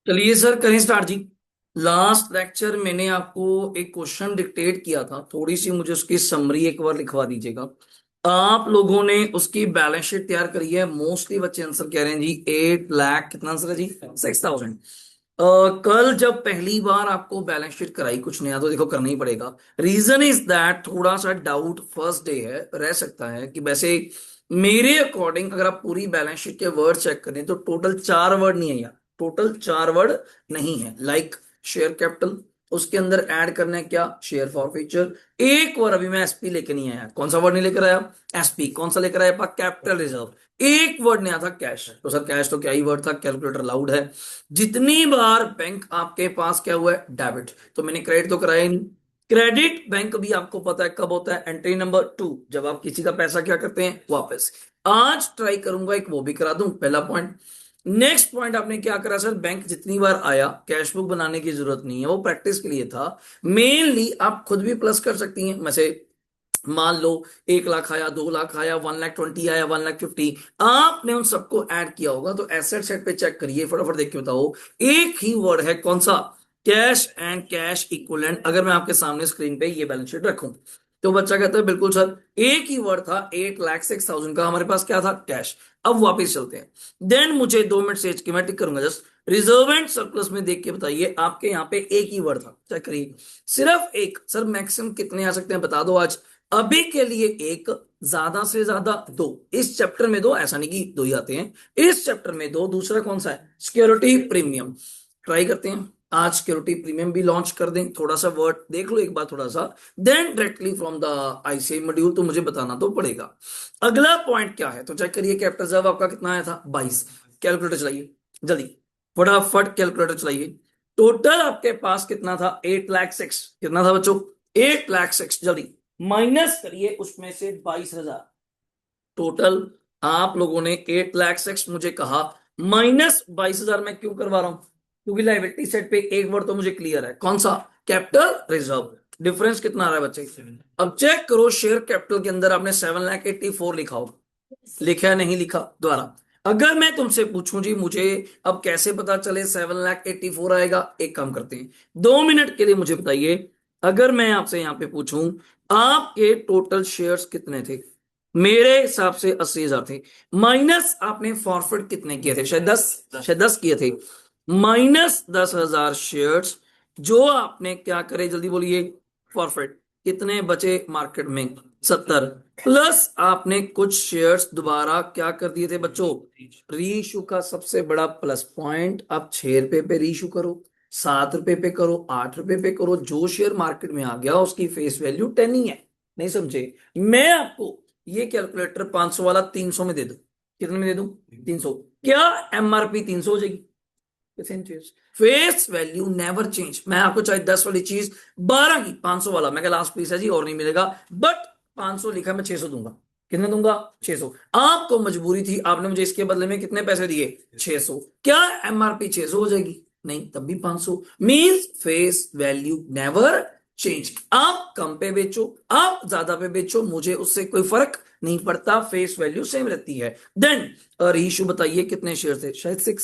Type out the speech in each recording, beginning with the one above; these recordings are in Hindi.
चलिए सर, करें स्टार्ट जी। लास्ट लेक्चर मैंने आपको एक क्वेश्चन डिक्टेट किया था, थोड़ी सी मुझे उसकी समरी एक बार लिखवा दीजिएगा। आप लोगों ने उसकी बैलेंस शीट तैयार करी है। मोस्टली बच्चे आंसर कह रहे हैं जी 8 लाख। कितना आंसर है जी? 6,000। कल जब पहली बार आपको बैलेंस शीट कराई, कुछ नया तो देखो करना ही पड़ेगा। रीजन इज दैट थोड़ा सा डाउट फर्स्ट डे है, रह सकता है कि वैसे मेरे अकॉर्डिंग अगर आप पूरी बैलेंस शीट के वर्ड चेक करें तो टोटल 4 वर्ड नहीं है यार। टोटल 4 वर्ड नहीं है। लाइक शेयर कैपिटल, उसके अंदर ऐड करना है क्या? Share forfeiture. एक बार अभी मैं एसपी लेकर नहीं आया। कौन सा वर्ड नहीं लेकर आया? एसपी। कौन सा लेकर आया? Capital reserve. एक वर्ड नहीं आता, कैश। तो सर कैश तो क्या ही वर्ड था, कैलकुलेटर लाउड है। जितनी बार बैंक आपके पास क्या हुआ है? डेबिट। तो मैंने क्रेडिट तो कराया ही नहीं। क्रेडिट बैंक भी आपको पता है कब होता है? एंट्री नंबर 2, जब आप किसी का पैसा क्या करते हैं? वापस। आज ट्राई करूंगा एक वो भी करा दूं, पहला पॉइंट। नेक्स्ट पॉइंट आपने क्या करा सर? बैंक जितनी बार आया, कैश बुक बनाने की जरूरत नहीं है, वो प्रैक्टिस के लिए था। मेनली आप खुद भी प्लस कर सकती हैं। वैसे मान लो 1 लाख आया, 2 लाख आया, 1,20,000 आया, 1,50,000, आपने उन सबको ऐड किया होगा। तो एसेट साइड पे चेक करिए, फटाफट देख के बताओ। एक ही वर्ड है, कौन सा? Cash and cash equivalent. अगर मैं आपके सामने स्क्रीन पे ये बैलेंस शीट रखूं तो बच्चा कहता है बिल्कुल सर, एक ही वर्ड था 8,06,000 का, हमारे पास क्या था? कैश। अब वापस चलते हैं। देन मुझे 2 मिनट से स्कीमेटिक करूंगा जस्ट। रिजर्व एंड सरप्लस में देख के बताइए, आपके यहाँ पे एक ही वर्ड था, चेक करिए। सिर्फ एक। सर मैक्सिमम कितने आ सकते हैं बता दो आज। अभी के लिए एक, ज्यादा से ज्यादा दो। इस चैप्टर में दो, ऐसा नहीं कि दो ही आते हैं। इस चैप्टर में दो। दूसरा कौन सा है? Security premium. ट्राई करते हैं आज सिक्योरिटी प्रीमियम भी लॉन्च कर दें। थोड़ा सा वर्ड देख लो एक बार, थोड़ा सा। Then directly from the ICI module तो मुझे बताना तो पड़ेगा। अगला पॉइंट क्या है तो चेक करिए। कैपिटल रिजर्व आपका कितना आया था? 22। कैलकुलेटर चलाइए जल्दी, फटाफट कैलकुलेटर चलाइए। टोटल आपके पास कितना था? 8,06,000। कितना था बच्चों? 8,06,000। जल्दी माइनस करिए उसमें से 22,000। टोटल आप लोगों ने 8,06,000 मुझे कहा, माइनस 22,000 मैं क्यों करवा रहा हूं? क्योंकि लाइबिलिटी सेट पे एक वर्ड तो मुझे क्लियर है, कौन सा? Capital reserve. डिफरेंस कितना आ रहा है बच्चे? अब चेक करो, शेयर कैपिटल के अंदर आपने 7,84,000 लिखा होगा। लिखा है नहीं लिखा? दोबारा। अगर मैं तुमसे पूछूं जी मुझे अब कैसे पता चले 7,84,000 आएगा, एक काम करते हैं, 2 मिनट के लिए मुझे बताइए। अगर मैं आपसे यहां पे पूछूं आपके टोटल शेयर्स कितने थे? मेरे हिसाब से 80,000 थे। माइनस आपने फॉरफिट कितने किए थे? शायद 10 किए थे। माइनस 10,000 शेयर्स जो आपने क्या करे, जल्दी बोलिए। फॉरफिट कितने बचे मार्केट में? 70। प्लस आपने कुछ शेयर्स दोबारा क्या कर दिए थे बच्चों? रीइशू का सबसे बड़ा प्लस पॉइंट, आप 6 रुपए पे रीइशू करो, 7 रुपए पे करो, 8 रुपए पे करो, जो शेयर मार्केट में आ गया उसकी फेस वैल्यू 10 ही है। नहीं समझे? मैं आपको ये कैलकुलेटर 500 वाला 300 में दे दूं। कितने में दे दूं? 300। क्या एमआरपी 300 हो जाएगी? सेम चीज। Face value never change. मैं आपको चाहे 10 वाली चीज 12 की, 500 वाला मैं लास्ट पीस है जी और नहीं मिलेगा, बट 500 लिखा, मैं 600 दूंगा। कितने दूंगा? 600। आपको मजबूरी थी, आपने मुझे इसके बदले में कितने पैसे दिए? 600। क्या एमआरपी 600 हो जाएगी? नहीं, तब भी 500। Means face value never change. आप कम पे बेचो, आप ज्यादा पे बेचो, मुझे उससे कोई फर्क नहीं पड़ता, फेस वैल्यू सेम रहती है। देन और इशू बताइए कितने शेयर थे? शायद 6।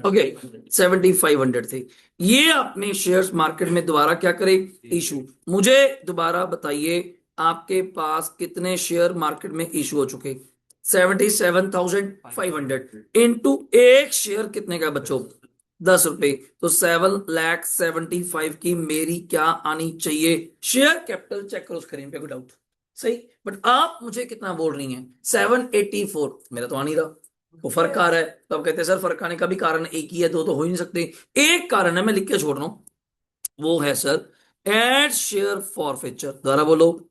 ओके, 7,500 थे। ये आपने शेयर्स मार्केट में दोबारा क्या करे? इशू। मुझे दोबारा बताइए आपके पास कितने शेयर मार्केट में इशू हो चुके? 77,500 इंटू एक शेयर कितने का बच्चों? 10 रुपए। तो 7,75,000 की मेरी क्या आनी चाहिए? शेयर कैपिटल चेक करो स्क्रीन पे, कोई डाउट? सही। बट आप मुझे कितना बोल रही हैं? 784। मेरा तो आ नहीं रहा, वो फर्क आ रहा है। तो आप कहते हैं सर फर्क आने का भी कारण एक ही है, दो तो हो ही नहीं सकते। एक कारण है, मैं लिख के छोड़ रहा हूं, वो है सर एड शेयर फॉरफीचर। दोबारा बोलो,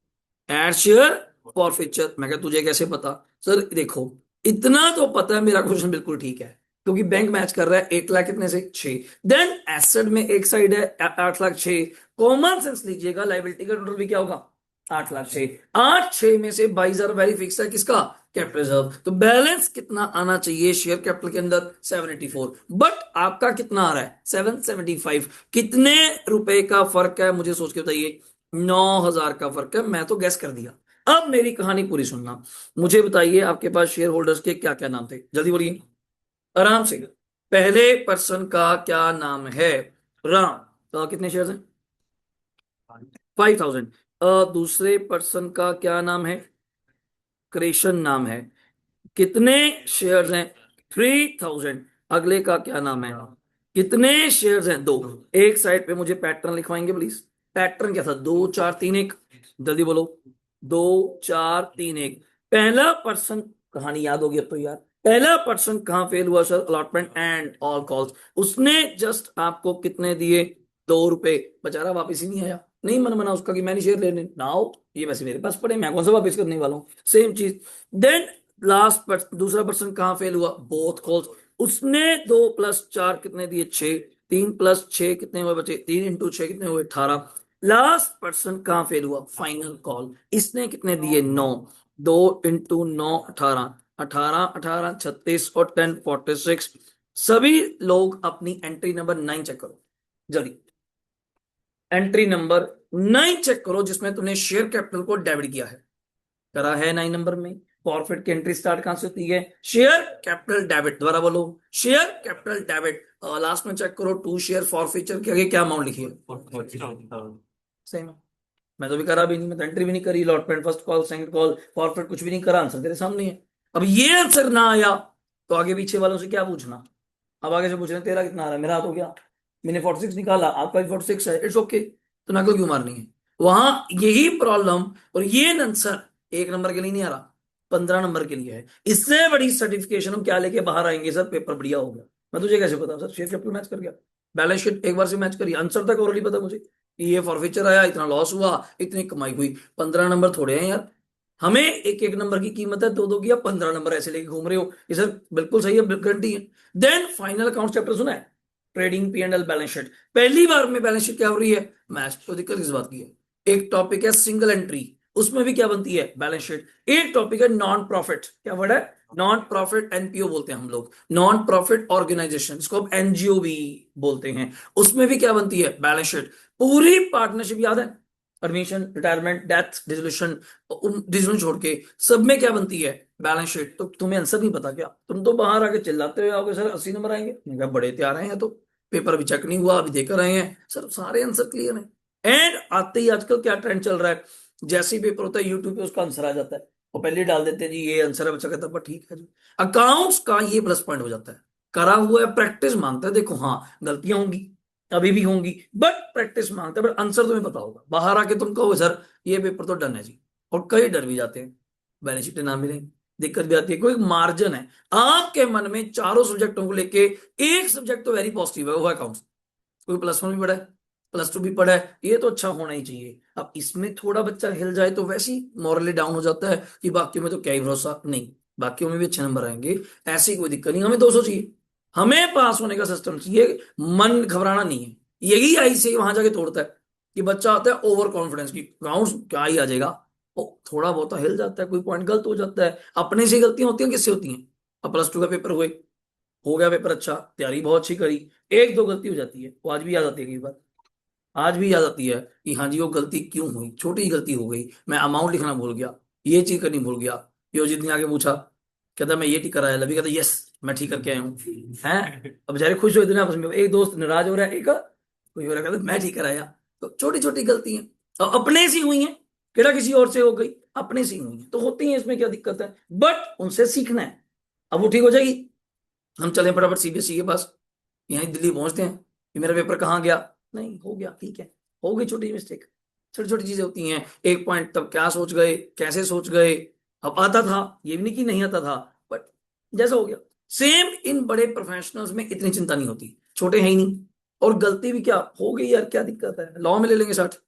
एड शेयर फॉरफीचर। मैं कहा तुझे कैसे पता? सर देखो, इतना तो पता है, मेरा क्वेश्चन बिल्कुल ठीक है, क्योंकि बैंक मैच कर रहा है 1 लाख कितने से? 6। देन एसेट में एक साइड है 8,06,000। कॉमन सेंस लीजिएगा, लाइबिलिटी का टोटल भी क्या होगा? 8,06,000। 8,6 में से 22,000 वेरी फिक्स है, किसका? Capital reserve. तो बैलेंस कितना आना चाहिए शेयर कैपिटल के अंदर? 784। बट आपका कितना आ रहा है? 775। कितने रुपए का फर्क है मुझे सोच के बताइए? 9,000 का फर्क है। मैं तो गैस कर दिया। अब मेरी कहानी पूरी सुनना। मुझे बताइए आपके पास शेयर होल्डर्स के क्या क्या नाम थे? जल्दी बोलिए, आराम से। पहले पर्सन का क्या नाम है? राम। कितने शेयर्स हैं? 5,000। दूसरे पर्सन का क्या नाम है? कृष्ण नाम है। कितने शेयर्स हैं? 3,000। अगले का क्या नाम है? कितने शेयर्स हैं? दो। एक साइड पे मुझे पैटर्न लिखवाएंगे प्लीज। पैटर्न क्या था? 2 4 3 1। जल्दी बोलो। 2 4 3 1। पहला पर्सन, कहानी याद होगी अब तो यार। पहला पर्सन कहाँ फेल हुआ sir? Allotment and all calls. उसने जस्ट आपको कितने दिए? 2 रुपए। बेचारा वापस ही नहीं आया। नहीं मन मना उसका कि मैं नहीं शेयर लेने नाउ, ये वैसे मेरे पास पड़े, मैं कौन सा वापस करने वाला हूँ। सेम चीज। देन लास्ट दूसरा पर्सन कहाँ फेल हुआ? Both calls. उसने 2 + 4 कितने दिए? 6। 3 + 6 कितने हुए बचे? 3 × 6 कितने हुए? 18। लास्ट पर्सन कहाँ फेल हुआ? Final call. इसने कितने दिए? 9। 2 × 9 18। 18 18 36 और 10 46। सभी लोग अपनी एंट्री नंबर 9 चेक करो जल्दी। एंट्री नंबर 9 चेक करो जिसमें तुमने शेयर कैपिटल को डेबिट किया है। करा है 9 नंबर में। फॉरफिट की एंट्री स्टार्ट कहां से होती है? Share capital debit. दोबारा बोलो। Share capital debit. लास्ट में चेक करो 2 शेयर फॉरफीचर के आगे क्या अमाउंट लिखी है? सेम है। मैं तो भी करा भी नहीं, मैं तो एंट्री भी नहीं करी, allotment first call second call forfeit कुछ भी नहीं करा। आंसर तेरे सामने है। अब ये आंसर ना आया तो आगे पीछे वालों से क्या पूछना? अब आगे से पूछ रहे हैं तेरा कितना आ रहा है, मेरा तो क्या, मैंने 46 निकाला, आपका भी 46 है, इट्स ओके। तो नकल क्यों मारनी है? वहां यही प्रॉब्लम और ये आंसर 1 नंबर के लिए नहीं आ रहा, 15 नंबर के लिए है। इससे बड़ी सर्टिफिकेशन हम क्या लेके बाहर आएंगे सर? पेपर बढ़िया हो गया। मैं तुझे कैसे पता सर? शेयर कैपिटल मैच कर गया, बैलेंस शीट एक बार से मैच करी, आंसर तक और नहीं पता मुझे कि ये फॉरफीचर आया, इतना लॉस हुआ, इतनी कमाई हुई। 15 नंबर थोड़े हैं यार। हमें एक एक नंबर की कीमत है, दो दो की, या 15 नंबर ऐसे लेके घूम रहे हो, ये सर बिल्कुल सही है, गारंटी है। देन फाइनल अकाउंट चैप्टर सुना है? Trading P and L balance sheet. पहली बार में बैलेंस शीट क्या हो रही है? मैच। तो दिक्कत किस बात की है? एक टॉपिक है सिंगल एंट्री, उसमें भी क्या बनती है? Balance sheet. एक टॉपिक है नॉन प्रॉफिट, क्या वर्ड है? नॉन प्रॉफिट एनपीओ बोलते हैं हम लोग, नॉन प्रॉफिट ऑर्गेनाइजेशन, इसको हम एनजीओ भी बोलते हैं। उसमें भी क्या बनती है? Balance sheet. पूरी पार्टनरशिप याद है? Admission, retirement, death, dissolution, dissolution छोड़ के सब में क्या बनती है? Balance sheet. तो तुम्हें आंसर नहीं पता क्या? तुम तो बाहर आके चिल्लाते हुए आओगे सर 80 नंबर आएंगे। मैंने कहा बड़े तैयार हैं, तो पेपर भी चेक नहीं हुआ, अभी देकर रहे हैं सर, सारे आंसर क्लियर हैं। एंड आते ही आजकल क्या ट्रेंड चल रहा है? जैसे ही पेपर होता है यूट्यूब पे उसका आंसर आ जाता है, वो पहले ही डाल देते हैं जी ये आंसर है, बच्चा कहता है ठीक है जी। अकाउंट्स का ये प्लस पॉइंट हो जाता है, करा हुआ है, प्रैक्टिस मांगता है। देखो हाँ गलतियां होंगी, अभी भी होंगी, बट प्रैक्टिस मांगता है, बट आंसर तुम्हें पता होगा। बाहर आके तुम कहो सर ये पेपर तो डन है जी, और कई डर भी जाते हैं, बैलेंस शीट ना मिले, दिक्कत भी आती है। कोई मार्जिन है आपके मन में चारों सब्जेक्टों को लेके, एक सब्जेक्ट तो वेरी पॉजिटिव है वो अकाउंट्स, कोई +1 भी पढ़ा है, +2 भी पढ़ा है, ये तो अच्छा होना ही चाहिए। अब इसमें थोड़ा बच्चा हिल जाए तो वैसे ही मॉरली डाउन हो जाता है कि बाकियों में तो क्या ही भरोसा, नहीं बाकियों में भी अच्छे नंबर आएंगे, ऐसी कोई दिक्कत नहीं। हमें 200 चाहिए, हमें पास होने का सिस्टम चाहिए, मन घबराना नहीं है। यही आई से वहां जाके तोड़ता है कि बच्चा आता है ओवर कॉन्फिडेंस की ग्राउंड क्या ही आ जाएगा। ओ, थोड़ा बहुत तो हिल जाता है, कोई पॉइंट गलत हो जाता है, अपने से गलतियां होती हैं, किससे होती हैं? अब +2 का पेपर हुए, हो गया पेपर अच्छा, तैयारी बहुत अच्छी करी, एक दो गलती हो जाती है, वो आज भी याद आती है कई बार, आज भी याद आती है कि हाँ जी वो गलती क्यों हुई, छोटी गलती हो गई, मैं अमाउंट लिखना भूल गया, ये चीज करनी भूल गया। योजित ने आगे पूछा, कहता मैं ये ठीक कराया, लभी कहता यस मैं ठीक करके आया हूँ हैं। अब बेचारे खुश हो इतने आपस में, एक दोस्त नाराज हो रहा है, एक कोई हो रहा है, कहता मैं ठीक कराया। तो छोटी छोटी गलती हैं, और अपने से हुई हैं, केड़ा किसी और से हो गई, अपने से ही हुई हैं तो होती हैं, इसमें क्या दिक्कत है? बट उनसे सीखना है। अब वो ठीक हो जाएगी, हम चले फटाफट सीबीएसई के पास, यहीं दिल्ली पहुंचते हैं कि मेरा पेपर कहाँ गया, नहीं हो गया ठीक है, हो गई छोटी मिस्टेक, छोटी छोटी चीजें होती हैं। एक पॉइंट तब क्या सोच गए, कैसे सोच गए, अब आता था, ये भी नहीं कि नहीं आता था, बट जैसा हो गया। सेम इन बड़े प्रोफेशनल्स में इतनी चिंता नहीं होती, छोटे हैं ही नहीं, और गलती भी क्या हो गई यार, क्या दिक्कत है, लॉ में ले लेंगे 60,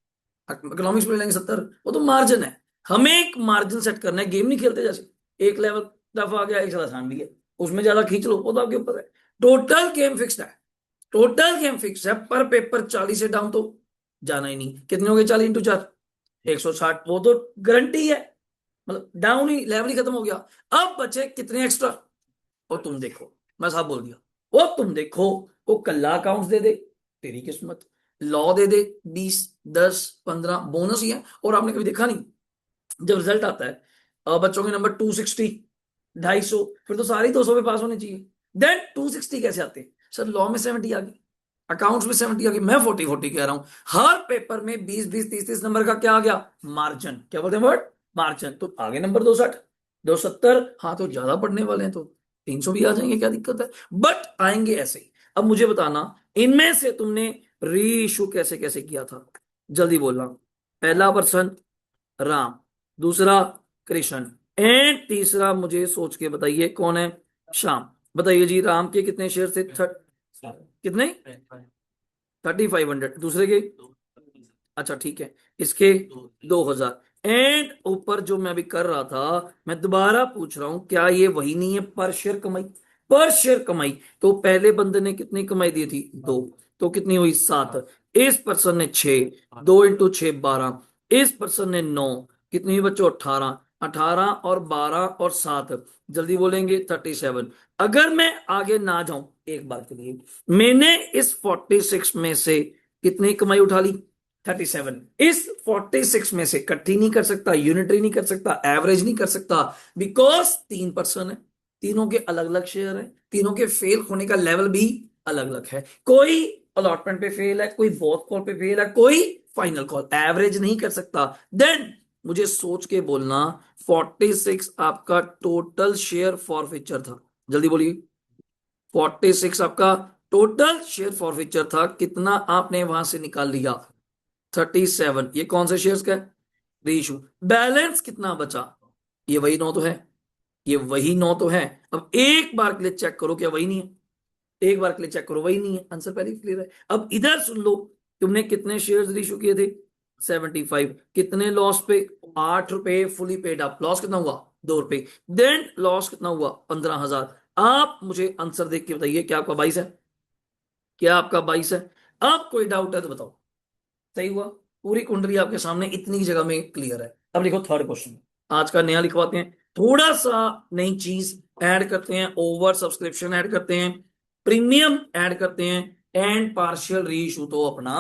इकोनॉमिक्स में ले लेंगे 70, वो तो मार्जिन है। हमें एक मार्जिन सेट करना है, गेम नहीं खेलते जैसे एक लेवल टफ आ गया, एक साथ आसान भी है, उसमें ज्यादा खींच लो, वो तो आपके ऊपर है। टोटल गेम फिक्स्ड है, टोटल गेम फिक्स है, पर पेपर 40 से डाउन तो जाना ही नहीं। कितने हो गए? 40 × 4 160, वो तो गारंटी है, मतलब डाउन ही, लेवल ही खत्म हो गया। अब बचे कितने एक्स्ट्रा? और तुम देखो, मैं साहब बोल दिया, वो तुम देखो, वो कल्ला अकाउंट्स दे दे, तेरी किस्मत, लॉ दे दे 20 10 15 बोनस ही है। और आपने कभी देखा नहीं जब रिजल्ट आता है, बच्चों के नंबर 260 250, फिर तो सारे 200 पे पास होने चाहिए, देन 260 कैसे आते हैं? सर लॉ में 70 आ गई, अकाउंट्स में 70 आ गई, मैं 40-40 कह रहा हूं। हर पेपर में 20-20, 30-30 नंबर का क्या आ गया? मार्जिन। क्या बोलते हैं वर्ड? मार्जिन। तो आगे नंबर 260, 270, हाँ तो ज्यादा पढ़ने वाले हैं तो 300 भी आ जाएंगे, क्या दिक्कत है? बट आएंगे ऐसे ही। अब मुझे बताना, इनमें से तुमने री इशू कैसे कैसे किया था? जल्दी बोलना। पहला पर्सन राम, दूसरा कृष्ण, एंड तीसरा मुझे सोच के बताइए कौन है? श्याम। बताइए जी, राम के कितने शेयर थे? कितने? 3500। दूसरे के? अच्छा ठीक है, इसके 2000। एंड ऊपर जो मैं अभी कर रहा था, मैं दोबारा पूछ रहा हूं, क्या ये वही नहीं है पर शेयर कमाई? पर शेयर कमाई। तो पहले बंदे ने कितनी कमाई दी थी? 2। तो कितनी हुई? 7। इस पर्सन ने 6, 2 × 6 12। इस पर्सन ने 9, कितनी हुई बच्चों? 18। 18 और 12 और 7, जल्दी बोलेंगे 37। अगर मैं आगे ना जाऊं एक बार के लिए, मैंने इस 46 में से कितनी कमाई उठा ली? 37। इस 46 में से इकट्ठी नहीं कर सकता, यूनिटरी नहीं कर सकता, एवरेज नहीं कर सकता, बिकॉज 3 पर्सन है, तीनों के अलग अलग शेयर है, तीनों के फेल होने का लेवल भी अलग अलग है। कोई अलॉटमेंट पे फेल है, कोई बहुत कॉल पे फेल है, कोई फाइनल कॉल। एवरेज नहीं कर सकता। देन मुझे सोच के बोलना, 46 आपका टोटल शेयर फॉरफिचर था। जल्दी बोलिए। 46 आपका टोटल शेयर फॉरफिचर था, कितना आपने वहां से निकाल लिया? 37। ये कौन से शेयर्स का है? रीइशू। बैलेंस कितना बचा? ये वही 9 तो है, ये वही 9 तो है। अब एक बार के लिए चेक करो, क्या वही नहीं है? एक बार के लिए चेक करो, वही नहीं है। आंसर पहले क्लियर है। अब इधर सुन लो, तुमने कितने शेयर्स रीइशू किए थे? 75। कितने लॉस पे? 8 रुपए फुली पेड अप। लॉस कितना हुआ? 2 रुपए। देन लॉस कितना हुआ? 15,000। आप मुझे आंसर देख के बताइए, क्या आपका 22 है? क्या आपका 22 है? अब कोई डाउट है तो बताओ। सही हुआ। पूरी कुंडली आपके सामने इतनी जगह में क्लियर है। अब देखो थर्ड क्वेश्चन, आज का नया लिखवाते हैं। थोड़ा सा नई चीज ऐड करते हैं, ओवर सब्सक्रिप्शन ऐड करते हैं, प्रीमियम ऐड करते हैं, एंड पार्शियल रीइशू तो अपना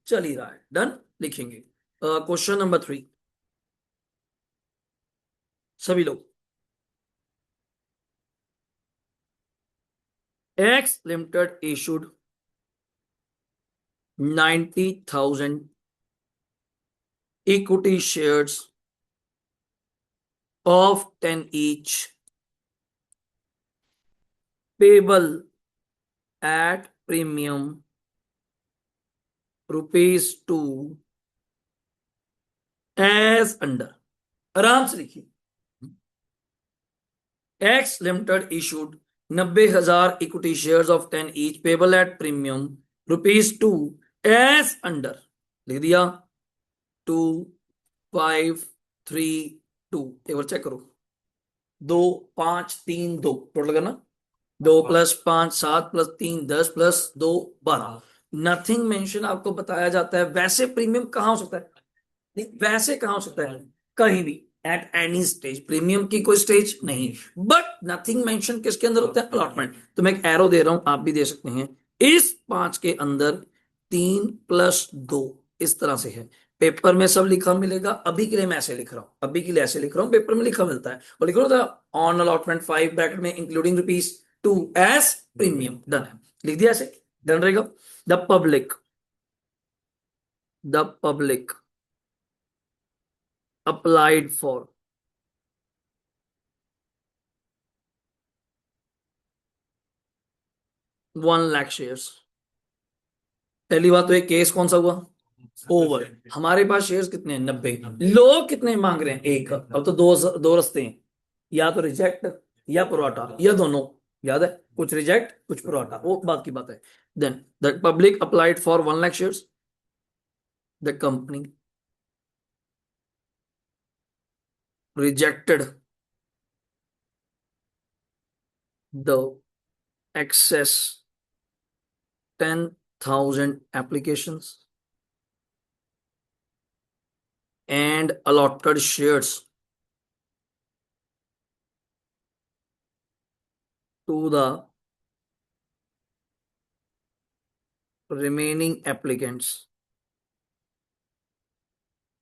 चल ही रहा है। डन। लिखेंगे क्वेश्चन नंबर 3, सभी लोग। X limited issued 90,000 equity shares of 10 each, payable at premium ₹2 as under। आराम से लिखिए। X limited issued 90,000 equity shares of 10 each, payable at premium ₹2 as under. लिख दिया। 2, 5, 3, 2। एक बार चेक करो। 2, 5, 3, 2 टोटल करना। 2 + 5 7 + 3 10 + 2 12। नथिंग मेंशन आपको बताया जाता है। वैसे प्रीमियम कहां हो सकता है? नहीं, वैसे कहां हो सकता है? कहीं भी, एट एनी स्टेज। प्रीमियम की कोई स्टेज नहीं। बट नथिंग मेंशन किसके अंदर होता है? अलॉटमेंट। तो मैं एक एरो दे रहा हूं, आप भी दे सकते हैं। इस 5 के अंदर 3 + 2 इस तरह से है। पेपर में सब लिखा मिलेगा। अभी के लिए मैं ऐसे लिख रहा हूं, अभी के लिए ऐसे लिख रहा हूं, पेपर में लिखा मिलता है। और लिख रहा था ऑन अलॉटमेंट 5 ब्रैकेट में इंक्लूडिंग ₹2 एज प्रीमियम। डन है। लिख दिया ऐसे। डन रहेगा। The public applied for 1 lakh shares. पहली बात तो एक केस कौन सा हुआ? ओवर। हमारे पास शेयर्स कितने हैं? 90। लोग कितने मांग रहे हैं? एक। अब तो दो दो रास्ते हैं, या तो रिजेक्ट या प्रोराटा, या दोनों। याद है, कुछ रिजेक्ट कुछ प्रोराटा, वो बात की बात है। Then the public applied for 1 lakh shares. The company rejected the excess 10,000 applications and allotted shares to the remaining applicants।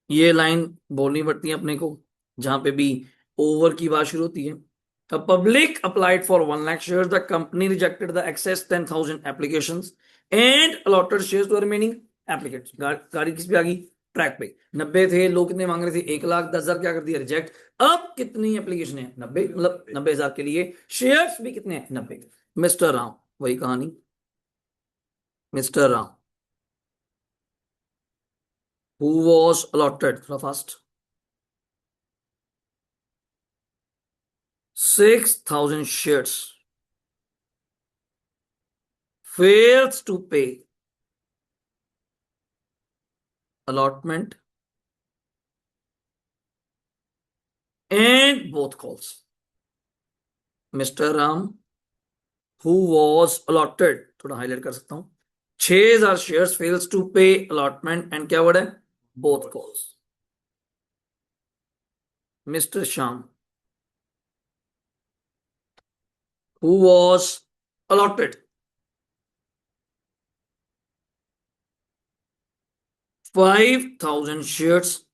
ये लाइन बोलनी पड़ती है अपने को, जहां पे भी ओवर की बात शुरू होती है। A public applied for 1 lakh shares. The company rejected the excess 10,000 applications and allotted shares to remaining applicants. गाड़ी किस पे आ गई? ट्रैक पे। 90 थे, लोग कितने मांग रहे थे? 1,10,000। क्या कर दिया? रिजेक्ट। अब कितनी एप्लीकेशन है? 90, मतलब 90,000 के लिए शेयर्स भी कितने हैं? 90। मिस्टर राम, वही कहानी। Mister Ram, who was allotted, थोड़ा fast, 6,000 shares, fails to pay allotment and both calls. Mr. Ram, who was allotted, थोड़ा हाईलाइट कर सकता हूं, 6,000 shares, fails to pay allotment and क्या वर्ड है? both calls. Mr. Sham, who was allotted 5,000 shares,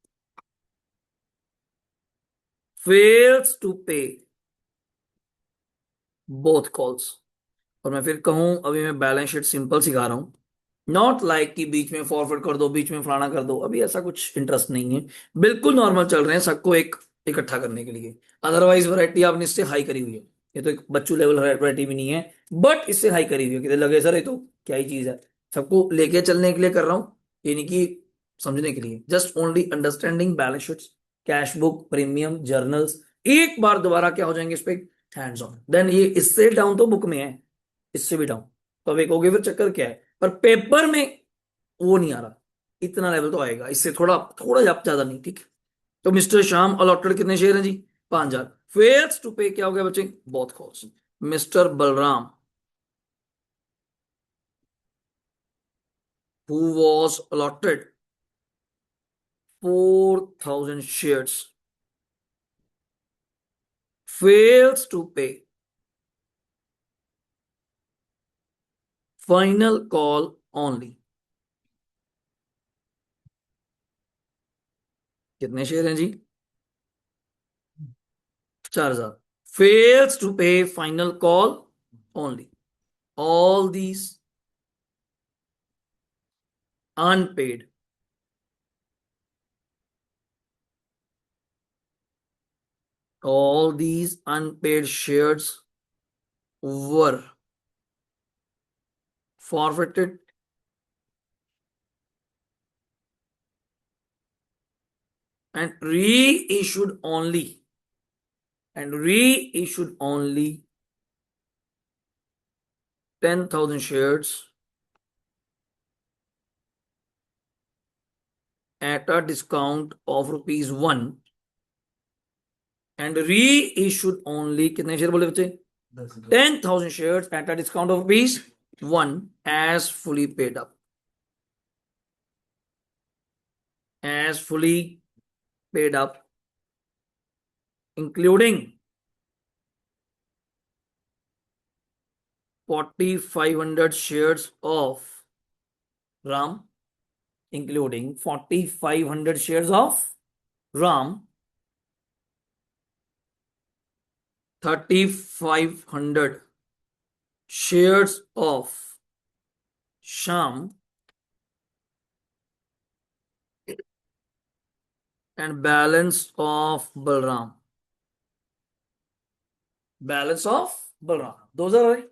fails to pay both calls. और मैं फिर कहूं, अभी मैं बैलेंस शीट सिंपल सिखा रहा हूं, नॉट लाइक कि बीच में फॉरवर्ड कर दो, बीच में फलाना कर दो, अभी ऐसा कुछ इंटरेस्ट नहीं है। बिल्कुल नॉर्मल चल रहे हैं, सबको एक इकट्ठा करने के लिए। अदरवाइज वैरायटी आपने इससे हाई करी हुई है, ये तो एक बच्चू लेवल वैरायटी भी नहीं है, बट इससे हाई करी हुई है। कितने लगे सर, ये तो क्या ही चीज है। सबको लेके चलने के लिए कर रहा हूँ, ये नहीं कि समझने के लिए। Just only understanding balance sheets, cash book, premium, journals, एक बार दोबारा क्या हो जाएंगे इस पे? Hands on. देन ये इससे डाउन तो बुक में है, इससे भी डाउन। तो अब एक हो गए, फिर चक्कर क्या है? पर पेपर में वो नहीं आ रहा, इतना लेवल तो आएगा, इससे थोड़ा थोड़ा ज्यादा नहीं, ठीक है। तो मिस्टर श्याम अलॉटेड कितने शेयर हैं जी? 5,000। फेल्स टू पे क्या हो गया बच्चे? बहुत calls. Mister Balram, who was allotted 4,000 shares, fails to pay final call only. कितने शेयर हैं जी? 4,000। fails to pay final call only. All these unpaid all these unpaid shares were forfeited and reissued only 10,000 shares at a discount of rupees 1 and reissued only कितने शेयर बोले बच्चे? 10,000 shares at a discount of rupees 1 as fully paid up, including 4,500 shares of Ram, 3,500 shares of Sham, and balance of Balram. Those are right.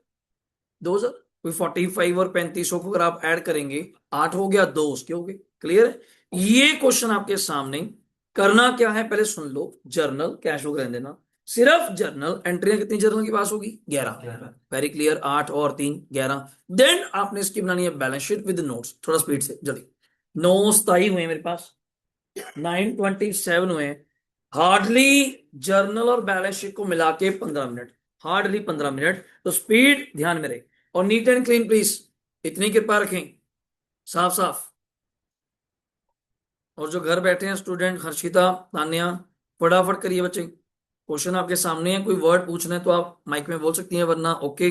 कोई 45 और 35 को अगर आप ऐड करेंगे, 8 हो गया, 2 उसके हो गए। क्लियर है? ये क्वेश्चन आपके सामने। करना क्या है, पहले सुन लो। जर्नल, कैश बुक रहने देना, सिर्फ जर्नल एंट्रियां कितनी जर्नल के पास होगी? 11। वेरी क्लियर, 8 और 3 11। देन आपने इसकी बनानी है बैलेंस शीट विद नोट्स। थोड़ा स्पीड से जल्दी। 9 हुए मेरे पास, 927 हुए। हार्डली जर्नल और बैलेंस शीट को मिला के 15 मिनट, हार्डली 15 मिनट। तो स्पीड ध्यान में रहे, और नीट एंड क्लीन प्लीज, इतनी कृपा रखें, साफ साफ। और जो घर बैठे हैं स्टूडेंट, हर्षिता, तान्या, फटाफट करिए बच्चे। क्वेश्चन आपके सामने है, कोई वर्ड पूछना है तो आप माइक में बोल सकती हैं, वरना ओके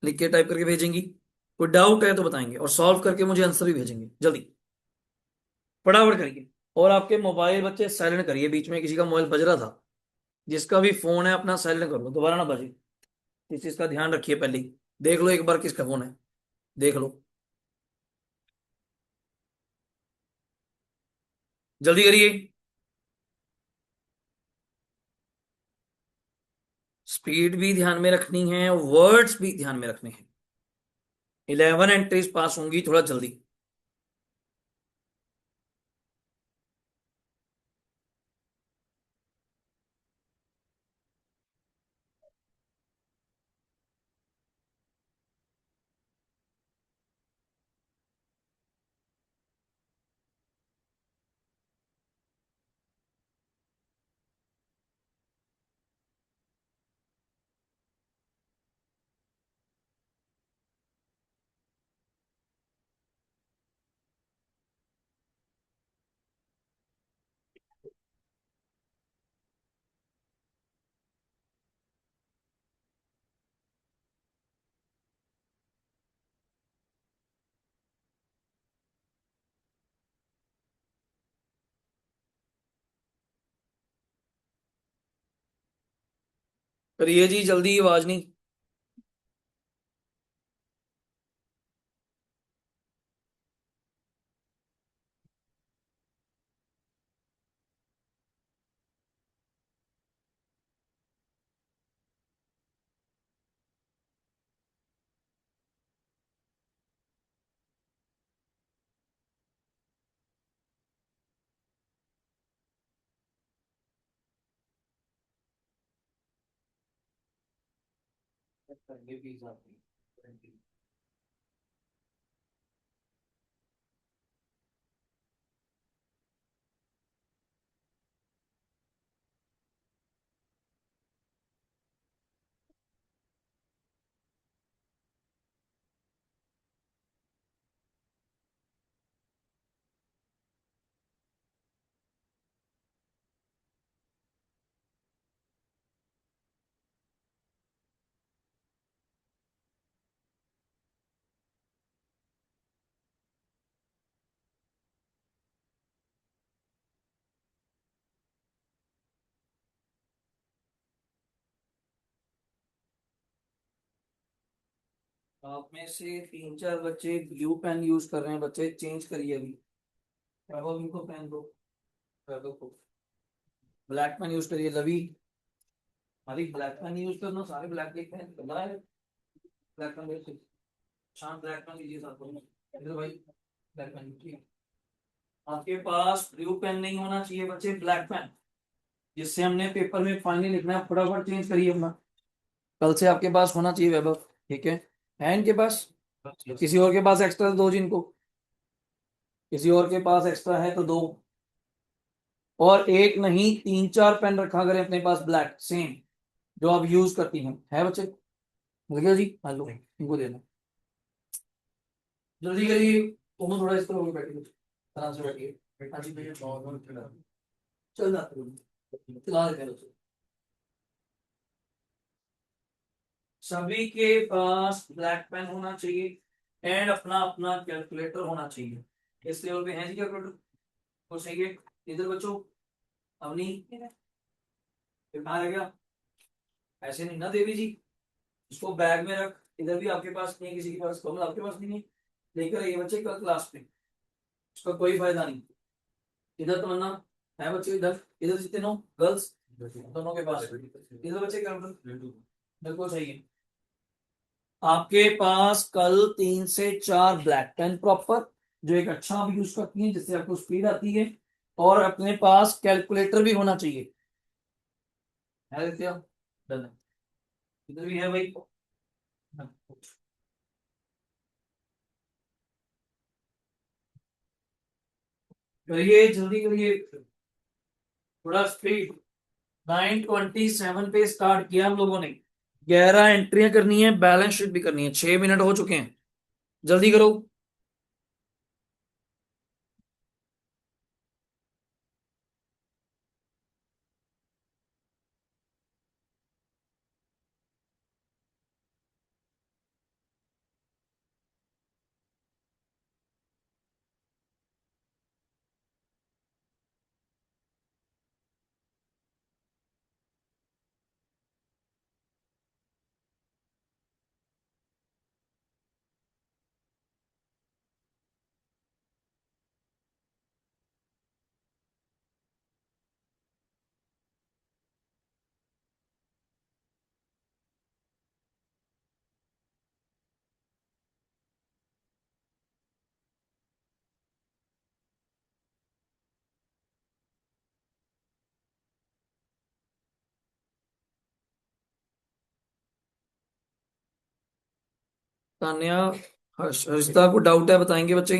लिख के टाइप करके भेजेंगी। कोई डाउट है तो बताएंगे, और सॉल्व करके मुझे आंसर भी भेजेंगे। जल्दी फटाफट करिए। और आपके मोबाइल बच्चे साइलेंट करिए, बीच में किसी का मोबाइल बज रहा था, जिसका भी फोन है अपना साइलेंट कर लो, दोबारा ना बजे। इस चीज का ध्यान रखिए, पहले ही देख लो एक बार किसका फोन है, देख लो, जल्दी करिए। स्पीड भी ध्यान में रखनी है, वर्ड्स भी ध्यान में रखने हैं। 11 एंट्रीज पास होंगी, थोड़ा जल्दी। करिए जी जल्दी, आवाज नहीं। आप में से 3 4 बच्चे ब्लू पेन यूज कर रहे हैं, बच्चे चेंज करिए अभी। वैभव इनको पेन दो, वैभव को ब्लैक पेन यूज करिए। रवि, अरे ब्लैक पेन यूज करना, सारे ब्लैक के पेन बना है। ब्लैक पेन यूज, शाम ब्लैक पेन लीजिए साथ में। इधर भाई ब्लैक पेन, ठीक है। आपके पास ब्लू पेन नहीं होना चाहिए बच्चे, ब्लैक पेन, जिससे हमने पेपर में फाइनली लिखना है। फटाफट चेंज करिए अपना, कल से आपके पास होना चाहिए वैभव। ठीक है इनके पास? किसी और के पास एक्स्ट्रा दो जिनको, किसी और के पास एक्स्ट्रा है तो दो। और एक नहीं 3 4 पेन रखा करें अपने पास, ब्लैक सेम, जो आप यूज करती हैं। है बच्चे? मिल गया जी, हेलो इनको देना। जल्दी करिए, तुम थोड़ा इस तरह होकर बैठिए, आराम से बैठिए। हाँ जी भैया, चल जाते हैं। चला देते हैं उसे। सभी के पास ब्लैक पेन होना चाहिए एंड अपना अपना कैलकुलेटर होना चाहिए। इस लेवल पे है जी कैलकुलेटर? तो सही है। इधर बच्चों, अवनी फिर कहाँ रह गया? ऐसे नहीं ना देवी जी, इसको बैग में रख। इधर भी आपके पास नहीं है, किसी के पास, कमल आपके पास नहीं है, लेकर आइए बच्चे कल क्लास में। इसका कोई फायदा नहीं। इधर तमन्ना है बच्चे, इधर इधर जितने नो गर्ल्स दोनों के पास। इधर बच्चे कैलकुलेटर बिल्कुल सही है। आपके पास कल 3 से 4 ब्लैक पेन प्रॉपर, जो एक अच्छा आप यूज करती हैं, जिससे आपको स्पीड आती है। और अपने पास कैलकुलेटर भी होना चाहिए। है देखिए, डन है। इधर भी है भाई। करिए जल्दी करिए, थोड़ा स्पीड। 9:27 पे स्टार्ट किया हम लोगों ने। 11 एंट्रियां करनी है, बैलेंस शीट भी करनी है। 6 मिनट हो चुके हैं, जल्दी करो। तान्या, हर्षिता को डाउट है, बताएंगे बच्चे?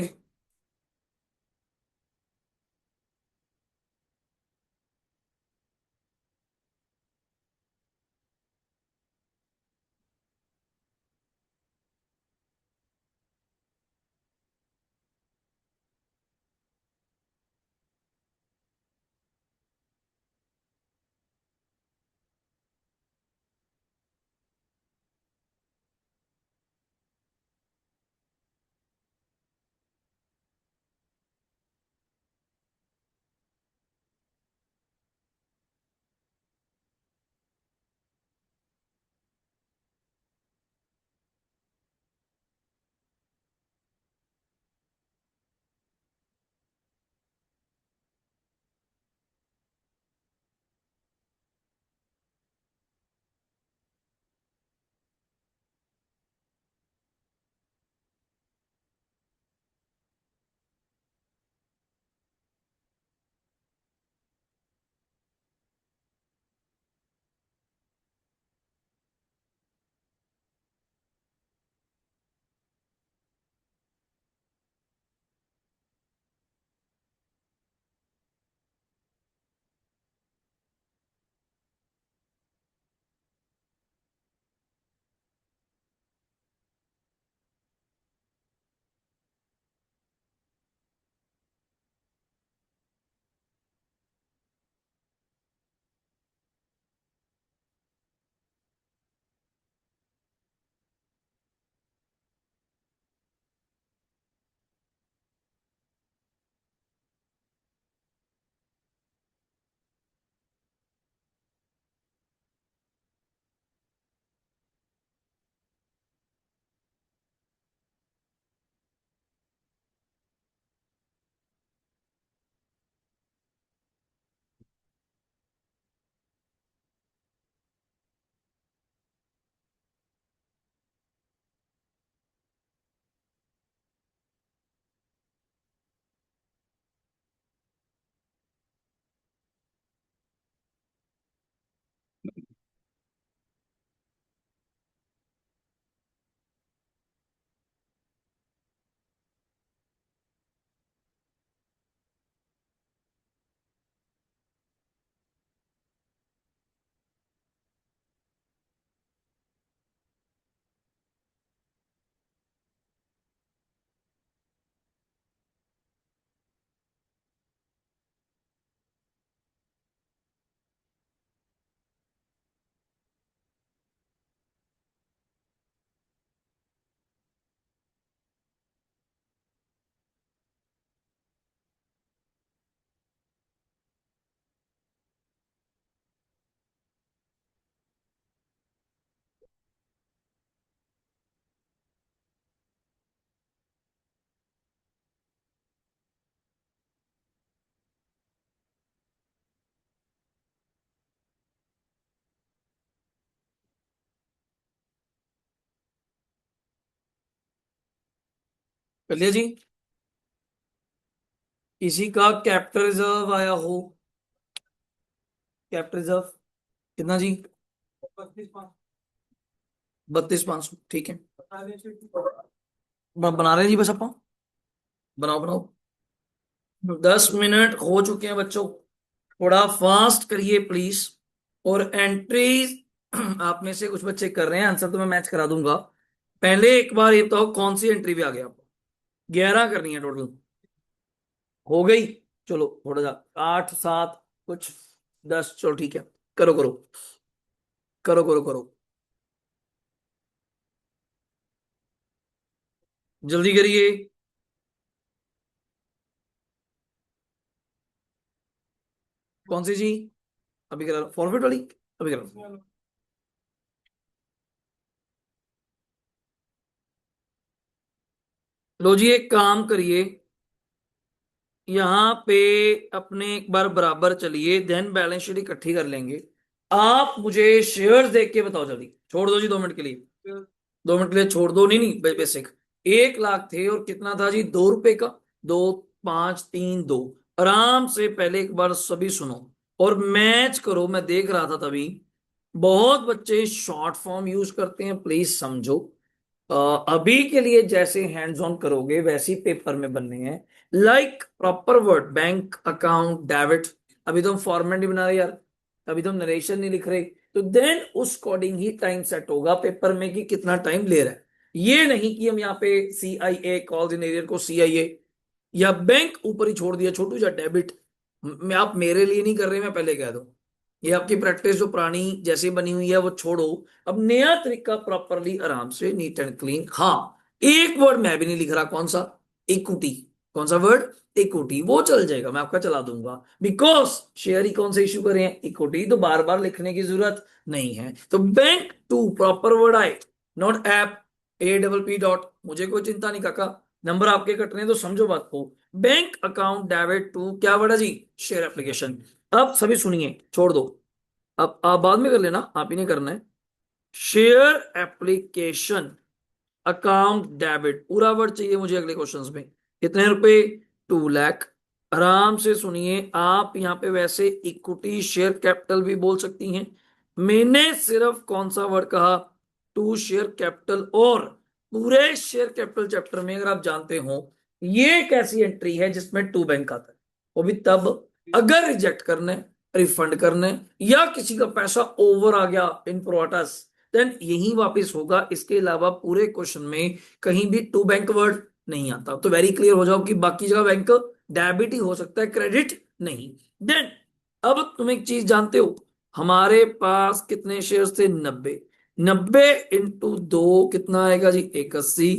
कर लिया जी। किसी का कैपिटल रिजर्व आया हो? कैपिटल रिजर्व कितना जी? 32,500, ठीक है। बना रहे हैं जी बस अपन। बनाओ बनाओ। 10 मिनट हो चुके हैं बच्चों, थोड़ा फास्ट करिए प्लीज। और एंट्रीज आप में से कुछ बच्चे कर रहे हैं, आंसर तो मैं मैच करा दूंगा। पहले एक बार ये बताओ कौन सी एंट्री भी आ गया आपको? 11 करनी है टोटल। हो गई? चलो थोड़ा सा, 8 7 कुछ, 10, चलो ठीक है। करो करो करो करो करो। जल्दी करिए। कौन सी जी? अभी करा फॉरवर्ड वाली, अभी करा। लो जी, एक काम करिए, यहाँ पे अपने एक बार बराबर चलिए, देन बैलेंस शीट इकट्ठी कर लेंगे। आप मुझे शेयर्स देख के बताओ जल्दी, छोड़ दो जी 2 मिनट के लिए। 2 मिनट के लिए छोड़ दो, नहीं नहीं बेसिक। 1 लाख थे और कितना था जी, 2 रुपए का। 2 5 3 2। आराम से पहले एक बार सभी सुनो और मैच करो। मैं देख रहा था तभी बहुत बच्चे शॉर्ट फॉर्म यूज करते हैं, प्लीज समझो। अभी के लिए जैसे हैंड्स ऑन करोगे वैसे ही पेपर में बनने हैं। Like proper word, bank account debit. अभी तो हम फॉर्मेट नहीं बना रहे यार, अभी तो हम नरेशन नहीं लिख रहे। तो देन उस अकॉर्डिंग ही टाइम सेट होगा पेपर में कि कितना टाइम ले रहा है। ये नहीं कि हम यहाँ पे CIA कॉल्स इन एरियर को CIA या बैंक ऊपर ही छोड़ दिया छोटू या डेबिट। मैं आप मेरे लिए नहीं कर रहे, मैं पहले कह दूं। ये आपकी प्रैक्टिस जो पुरानी जैसी बनी हुई है वो छोड़ो। अब नया तरीका प्रॉपरली आराम से नीट एंड क्लीन। हाँ, एक वर्ड मैं भी नहीं लिख रहा, कौन सा? इक्विटी। कौन सा वर्ड? इक्विटी। वो चल जाएगा, मैं आपका चला दूंगा। बिकॉज शेयर ही कौन सा इश्यू कर रहे हैं? इक्विटी। तो बार बार लिखने की जरूरत नहीं है। तो बैंक टू प्रॉपर वर्ड आए, नॉट ऐप। APP मुझे कोई चिंता नहीं काका, नंबर आपके कटने तो समझो बात को। बैंक अकाउंट डेबिट टू क्या वर्ड है जी? Share application. अब सभी सुनिए, छोड़ दो, अब आप बाद में कर लेना, आप ही ने करना है। शेयर एप्लीकेशन अकाउंट डेबिट पूरा वर्ड चाहिए मुझे अगले क्वेश्चंस में। कितने रुपए? 2 लाख। आराम से सुनिए, आप यहां पे वैसे इक्विटी शेयर कैपिटल भी बोल सकती हैं। मैंने सिर्फ कौन सा वर्ड कहा? To share capital. और पूरे शेयर कैपिटल चैप्टर में अगर आप जानते हो, ये एक ऐसी एंट्री है जिसमें टू बैंक आता है। वो भी तब अगर रिजेक्ट करने, रिफंड करने, या किसी का पैसा ओवर आ गया इन प्रोवाटास, देन यही वापस होगा। इसके अलावा पूरे क्वेश्चन में कहीं भी टू बैंक वर्ड नहीं आता। तो वेरी क्लियर हो जाओ कि बाकी जगह बैंक डेबिट ही हो सकता है, क्रेडिट नहीं। देन अब तुम एक चीज जानते हो, हमारे पास कितने शेयर्स थे? 90। 90 इंटू 2 कितना आएगा जी? 81।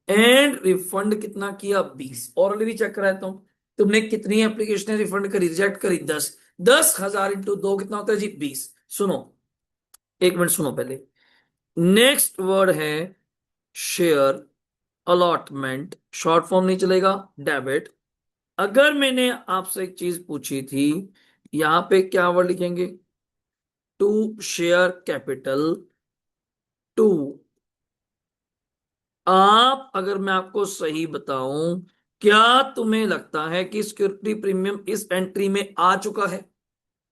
एंड रिफंड कितना किया? 20। और भी चेक कराता हूं, तुमने कितनी एप्लीकेशन रिफंड करी, रिजेक्ट करी? 10। 10,000 इंटू 2 कितना होता है जी? 20। सुनो, एक मिनट सुनो पहले। नेक्स्ट वर्ड है शेयर अलॉटमेंट। शॉर्ट फॉर्म नहीं चलेगा, डेबिट। अगर मैंने आपसे एक चीज पूछी थी, यहां पे क्या वर्ड लिखेंगे? To share capital to. आप, अगर मैं आपको सही बताऊं, क्या तुम्हें लगता है कि सिक्योरिटी प्रीमियम इस एंट्री में आ चुका है?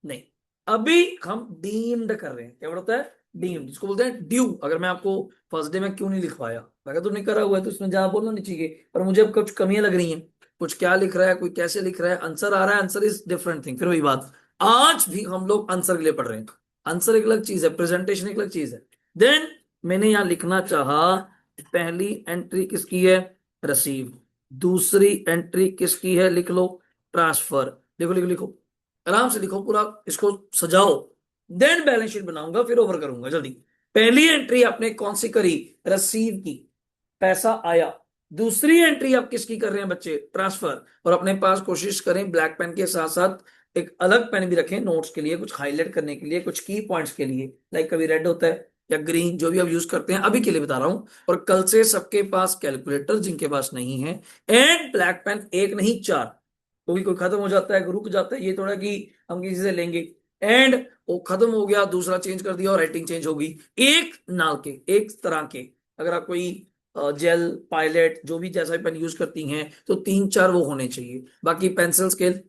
नहीं, अभी हम डीम्ड कर रहे हैं। क्या बोलता है? डीम्ड, जिसको बोलते हैं ड्यू। अगर मैं आपको फर्स्ट डे में क्यों नहीं लिखवाया, अगर तुमने करा हुआ है तो इसमें जहां बोलना नहीं चाहिए, पर मुझे अब कुछ कमियां लग रही हैं। कुछ क्या लिख रहा है, कोई कैसे लिख रहा है, आंसर आ रहा है, आंसर इज डिफरेंट थिंग। फिर वही बात, आज भी हम लोग आंसर के लिए पढ़ रहे हैं। आंसर एक अलग चीज है, प्रेजेंटेशन एक अलग चीज है। देन मैंने यहां लिखना चाहा, पहली एंट्री किसकी है? रसीव। दूसरी एंट्री किसकी है? लिख लो, ट्रांसफर। लिखो लिखो लिखो, आराम से लिखो, पूरा इसको सजाओ। देन बैलेंस शीट बनाऊंगा, फिर ओवर करूंगा जल्दी। पहली एंट्री आपने कौन सी करी? रसीव की, पैसा आया। दूसरी एंट्री आप किसकी कर रहे हैं बच्चे? ट्रांसफर। और अपने पास कोशिश करें ब्लैक पेन के साथ साथ एक अलग पेन भी रखें नोट्स के लिए, कुछ हाईलाइट करने के लिए, कुछ की पॉइंट्स के लिए। लाइक कभी रेड होता है या ग्रीन, जो भी आप यूज करते हैं, अभी के लिए बता रहा हूं। और कल से सबके पास कैलकुलेटर, जिनके पास नहीं है, एंड ब्लैक पेन, एक नहीं चार। क्योंकि कोई खत्म हो जाता है, रुक जाता है, ये थोड़ा कि हम किसी से लेंगे। एंड वो खत्म हो गया, दूसरा चेंज कर दिया और राइटिंग चेंज हो गई। एक नाल के, एक तरह के, अगर आप कोई जेल, पायलट, जो भी जैसा भी पेन यूज करती हैं, तो 3 4 वो होने चाहिए। बाकी पेंसिल, स्केल,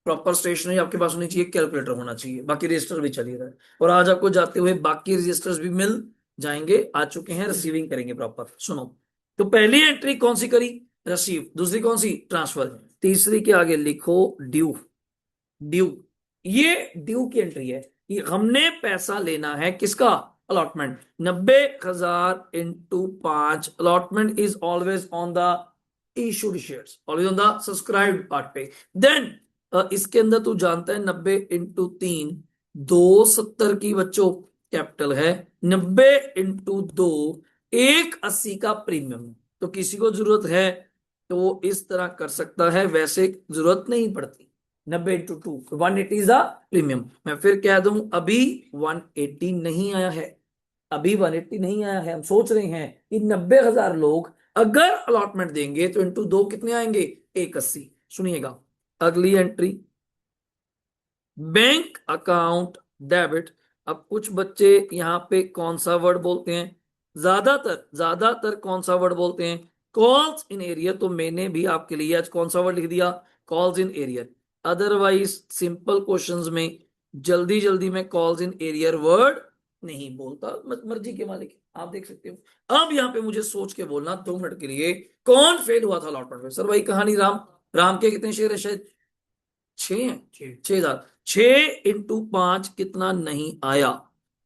प्रॉपर स्टेशनरी आपके पास होनी चाहिए, कैलकुलेटर होना चाहिए, बाकी रजिस्टर भी चलिए रहा है। और आज आपको जाते हुए बाकी रजिस्टर्स भी मिल जाएंगे, आ चुके हैं, रिसीविंग करेंगे प्रॉपर। सुनो, तो पहली एंट्री कौन सी करी? रिसीव। दूसरी कौन सी? ट्रांसफर। तीसरी के आगे लिखो ड्यू। ड्यू, ये ड्यू की एंट्री है। ये हमने पैसा लेना है, किसका? Allotment. 90,000 into 5। Allotment is always on the issued shares, always on the subscribed part पे। देन इसके अंदर तू जानता है 90 इंटू 3, 270 की बच्चों कैपिटल है। 90 इंटू 2, 180 का प्रीमियम। तो किसी को जरूरत है तो वो इस तरह कर सकता है, वैसे जरूरत नहीं पड़ती। 90 इंटू 2, 180 इज द प्रीमियम। मैं फिर कह दूं, अभी 180 नहीं आया है। अभी 180 नहीं आया है। हम सोच रहे हैं कि 90,000 लोग अगर अलॉटमेंट देंगे तो इंटू 2 कितने आएंगे? 180। सुनिएगा, अगली एंट्री बैंक अकाउंट डेबिट। अब कुछ बच्चे यहाँ पे कौन सा वर्ड बोलते हैं? ज्यादातर ज्यादातर कौन सा वर्ड बोलते हैं? Calls in arrear. तो मैंने भी आपके लिए आज कौन सा वर्ड लिख दिया? Calls in arrear. Otherwise simple questions में जल्दी जल्दी में कॉल्स इन एरियर वर्ड नहीं बोलता, मर्जी के मालिक है, आप देख सकते हो। अब यहाँ पे मुझे सोच के बोलना 2 मिनट के लिए, कौन फेल हुआ था अलॉटमेंट में? सर भाई कहानी राम, राम के कितने शेयर है? शायद 6 हैं, 6,000। 6 × 5 कितना नहीं आया?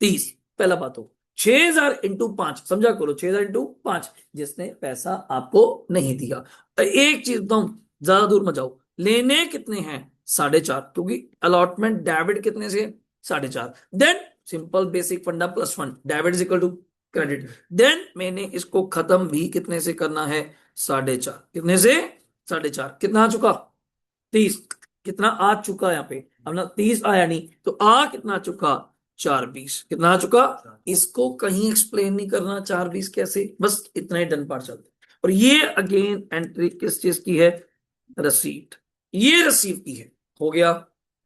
30। पहला बात हो, 6,000 × 5 समझा करो, 6,000 × 5 जिसने पैसा आपको नहीं दिया। एक चीज बताऊं, ज्यादा दूर मत जाओ, लेने कितने हैं? 4.5, क्योंकि अलॉटमेंट डेबिट कितने से? 4.5। Then simple basic funda plus one, debit is equal to credit. Then मैंने इसको खत्म भी कितने से करना है? 4.5। कितने से? 4.5। कितना आ चुका? 30। कितना आ चुका यहाँ पे? अब ना 30 आया नहीं तो आ कितना आ चुका? 420। कितना आ चुका? इसको कहीं एक्सप्लेन नहीं करना, 420 कैसे, बस इतना ही डन पार चलते। और ये अगेन एंट्री किस चीज की है? रसीट। ये रिसीव की है। हो गया।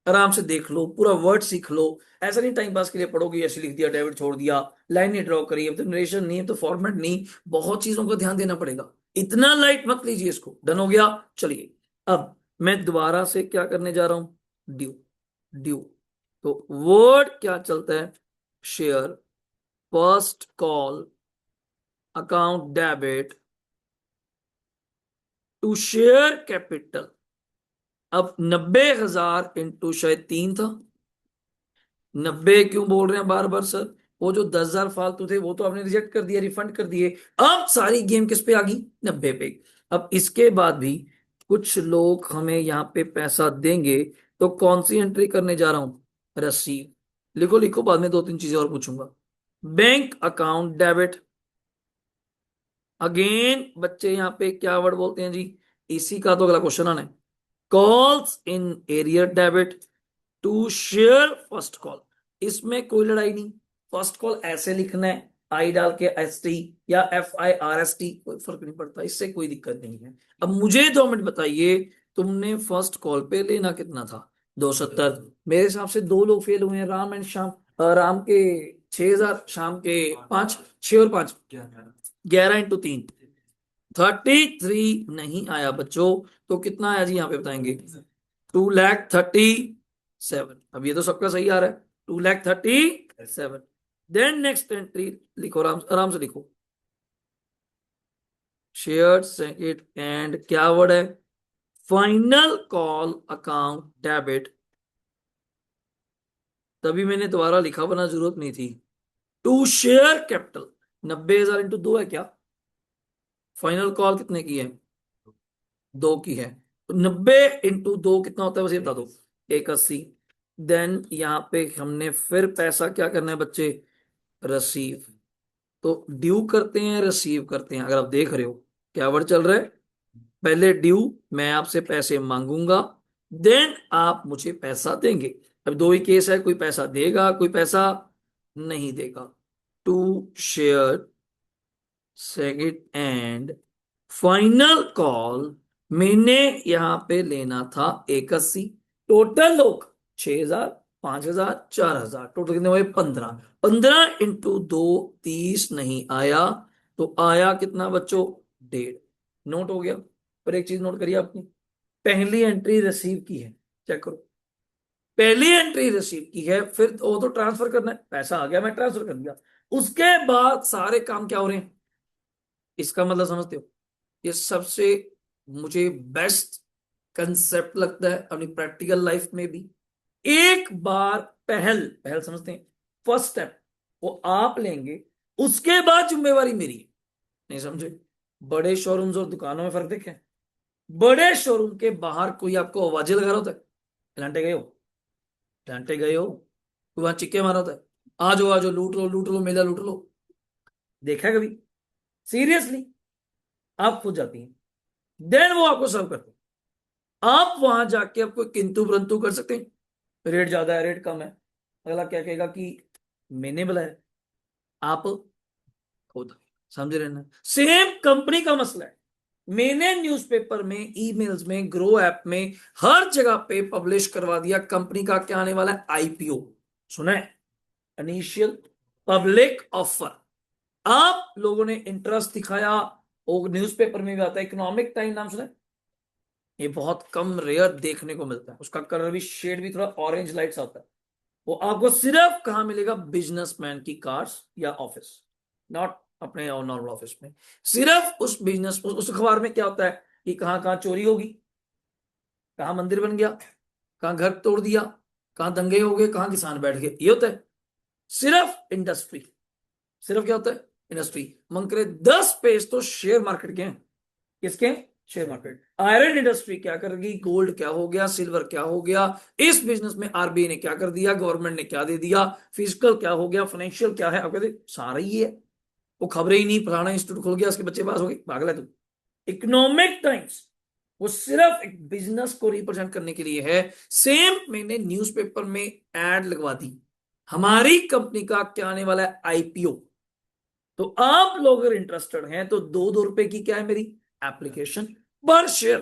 आराम से देख लो, पूरा वर्ड सीख लो। ऐसा नहीं टाइम पास के लिए पढ़ोगे, ऐसे लिख दिया, डेबिट छोड़ दिया, लाइन नहीं ड्रॉ करी, अब तो नरेशन नहीं है तो फॉर्मेट नहीं, बहुत चीजों का ध्यान देना पड़ेगा। इतना लाइट मत लीजिए इसको। डन हो गया? चलिए अब मैं दोबारा से क्या करने जा रहा हूं? ड्यू। ड्यू तो वर्ड क्या चलता है? Share, first call account debit to share capital. अब 90,000 इंटू शायद 3 था। 90 क्यों बोल रहे हैं बार बार सर? वो जो 10,000 फालतू थे वो तो आपने रिजेक्ट कर दिया, रिफंड कर दिए। अब सारी गेम किस पे आ गई? 90 पे। अब इसके बाद भी कुछ लोग हमें यहाँ पे पैसा देंगे, तो कौन सी एंट्री करने जा रहा हूं? रसीद। लिखो लिखो, बाद में 2-3 चीजें और पूछूंगा। Bank account debit. अगेन बच्चे यहाँ पे क्या वर्ड बोलते हैं जी? इसी का तो अगला क्वेश्चन आना है। Calls in arrear debit to share first call. इसमें कोई लड़ाई नहीं, फर्स्ट कॉल ऐसे लिखना है, आई डाल के एस टी या FIRST, कोई फर्क नहीं पड़ता, इससे कोई दिक्कत नहीं है। अब मुझे 2 मिनट बताइए, तुमने फर्स्ट कॉल पे लेना कितना था? 270। मेरे हिसाब से 2 लोग फेल हुए हैं, राम एंड श्याम। राम के 6,000, शाम के 5, 6 और 5, 11 × 3, 33 नहीं आया बच्चों। तो कितना आया जी यहाँ पे बताएंगे? 2,37,000। अब ये तो सबका सही आ रहा है, 2,37,000। देन नेक्स्ट एंट्री लिखो, आराम आराम से लिखो। शेयर सेकेंड एंड क्या वर्ड है? Final call account debit. तभी मैंने दोबारा लिखा, बना जरूरत नहीं थी। To share capital. 90,000 इंटू 2 है क्या? फाइनल कॉल कितने की है? 2 की है। तो 90 × 2 कितना होता है, बस ये बता दो। 81। देन यहाँ पे हमने फिर पैसा क्या करना है बच्चे? रसीव। तो ड्यू करते हैं, रिसीव करते हैं। अगर आप देख रहे हो क्या वर्ड चल रहा है? पहले ड्यू, मैं आपसे पैसे मांगूंगा, देन आप मुझे पैसा देंगे। अब दो ही केस है, कोई पैसा देगा, कोई पैसा नहीं देगा। To share second and final call, मैंने यहां पे लेना था 81। टोटल लोग 6,000, 5,000, 4,000, टोटल कितने हुए? 15। 15 × 2, 30 नहीं आया। तो आया कितना बच्चों? 1.5। नोट हो गया। पर एक चीज नोट करिए आपने, पहली एंट्री रिसीव की है, चेक करो। पहली एंट्री रिसीव की है, फिर वो तो ट्रांसफर करना है, पैसा आ गया मैं ट्रांसफर कर दिया। उसके बाद सारे काम क्या हो रहे हैं? इसका मतलब समझते हो? ये सबसे मुझे बेस्ट कंसेप्ट लगता है अपनी प्रैक्टिकल लाइफ में भी। एक बार पहल पहल समझते हैं, फर्स्ट स्टेप वो आप लेंगे, उसके बाद जिम्मेवारी मेरी है। नहीं समझे? बड़े शोरूम्स और दुकानों में फर्क देखें। बड़े शोरूम के बाहर कोई आपको आवाजें लगा रहा होता है, घंटे गए हो, घंटे गए हो, कोई वहां चिक्के मारा होता है, आ जाओ आ जाओ, लूट लो मेला लूट लो। देखा है कभी? सीरियसली? आप खुद जाती हैं, देन वो आपको सर्व करते हैं। आप वहां जाके आप कोई किंतु परंतु कर सकते हैं? रेट ज्यादा है, रेट कम है, अगला क्या कहेगा कि मैंने बुलाया, आप खुद। समझ रहे ना? सेम कंपनी का मसला है। मैंने न्यूज़पेपर में, ईमेल्स में, ग्रो ऐप में, हर जगह पे पब्लिश करवा दिया कंपनी का क्या आने वाला है, IPO। सुना है? Initial public offer. आप लोगों ने इंटरेस्ट दिखाया, वो न्यूज़पेपर में भी आता है, इकोनॉमिक टाइम नाम सुना है? ये बहुत कम रेयर देखने को मिलता है, उसका कलर भी, शेड भी थोड़ा ऑरेंज लाइट सा होता है। वो आपको सिर्फ कहां मिलेगा, बिजनेसमैन की कार्स या ऑफिस, नॉट अपने नॉर्मल ऑफिस में। सिर्फ उस बिजनेस, उस अखबार में क्या होता है कि कहां कहां चोरी होगी, कहां मंदिर बन गया, कहां घर तोड़ दिया, कहां दंगे हो गए, कहां किसान बैठ गए, ये होता है। सिर्फ इंडस्ट्री, सिर्फ क्या होता है, इंडस्ट्री। मन करे 10 पेज तो शेयर मार्केट के हैं। किसके, शेयर मार्केट। आयरन इंडस्ट्री क्या करेगी, गोल्ड क्या हो गया, सिल्वर क्या हो गया, इस बिजनेस में आरबीआई ने क्या कर दिया, गवर्नमेंट ने क्या दे दिया, फिजिकल क्या हो गया, फाइनेंशियल क्या है, आप कहते सारा ही है। वो खबरें ही नहीं, फलाना इंस्टीट्यूट खुल गया, उसके बच्चे पास हो गए, पागल है तू। इकोनॉमिक टाइम्स वो सिर्फ एक बिजनेस को रिप्रेजेंट करने के लिए है। सेम मैंने न्यूज़पेपर में एड लगवा दी, हमारी कंपनी का क्या आने वाला है, आईपीओ। तो आप लोग अगर इंटरेस्टेड हैं तो 2-2 रुपए की क्या है मेरी एप्लीकेशन पर शेयर।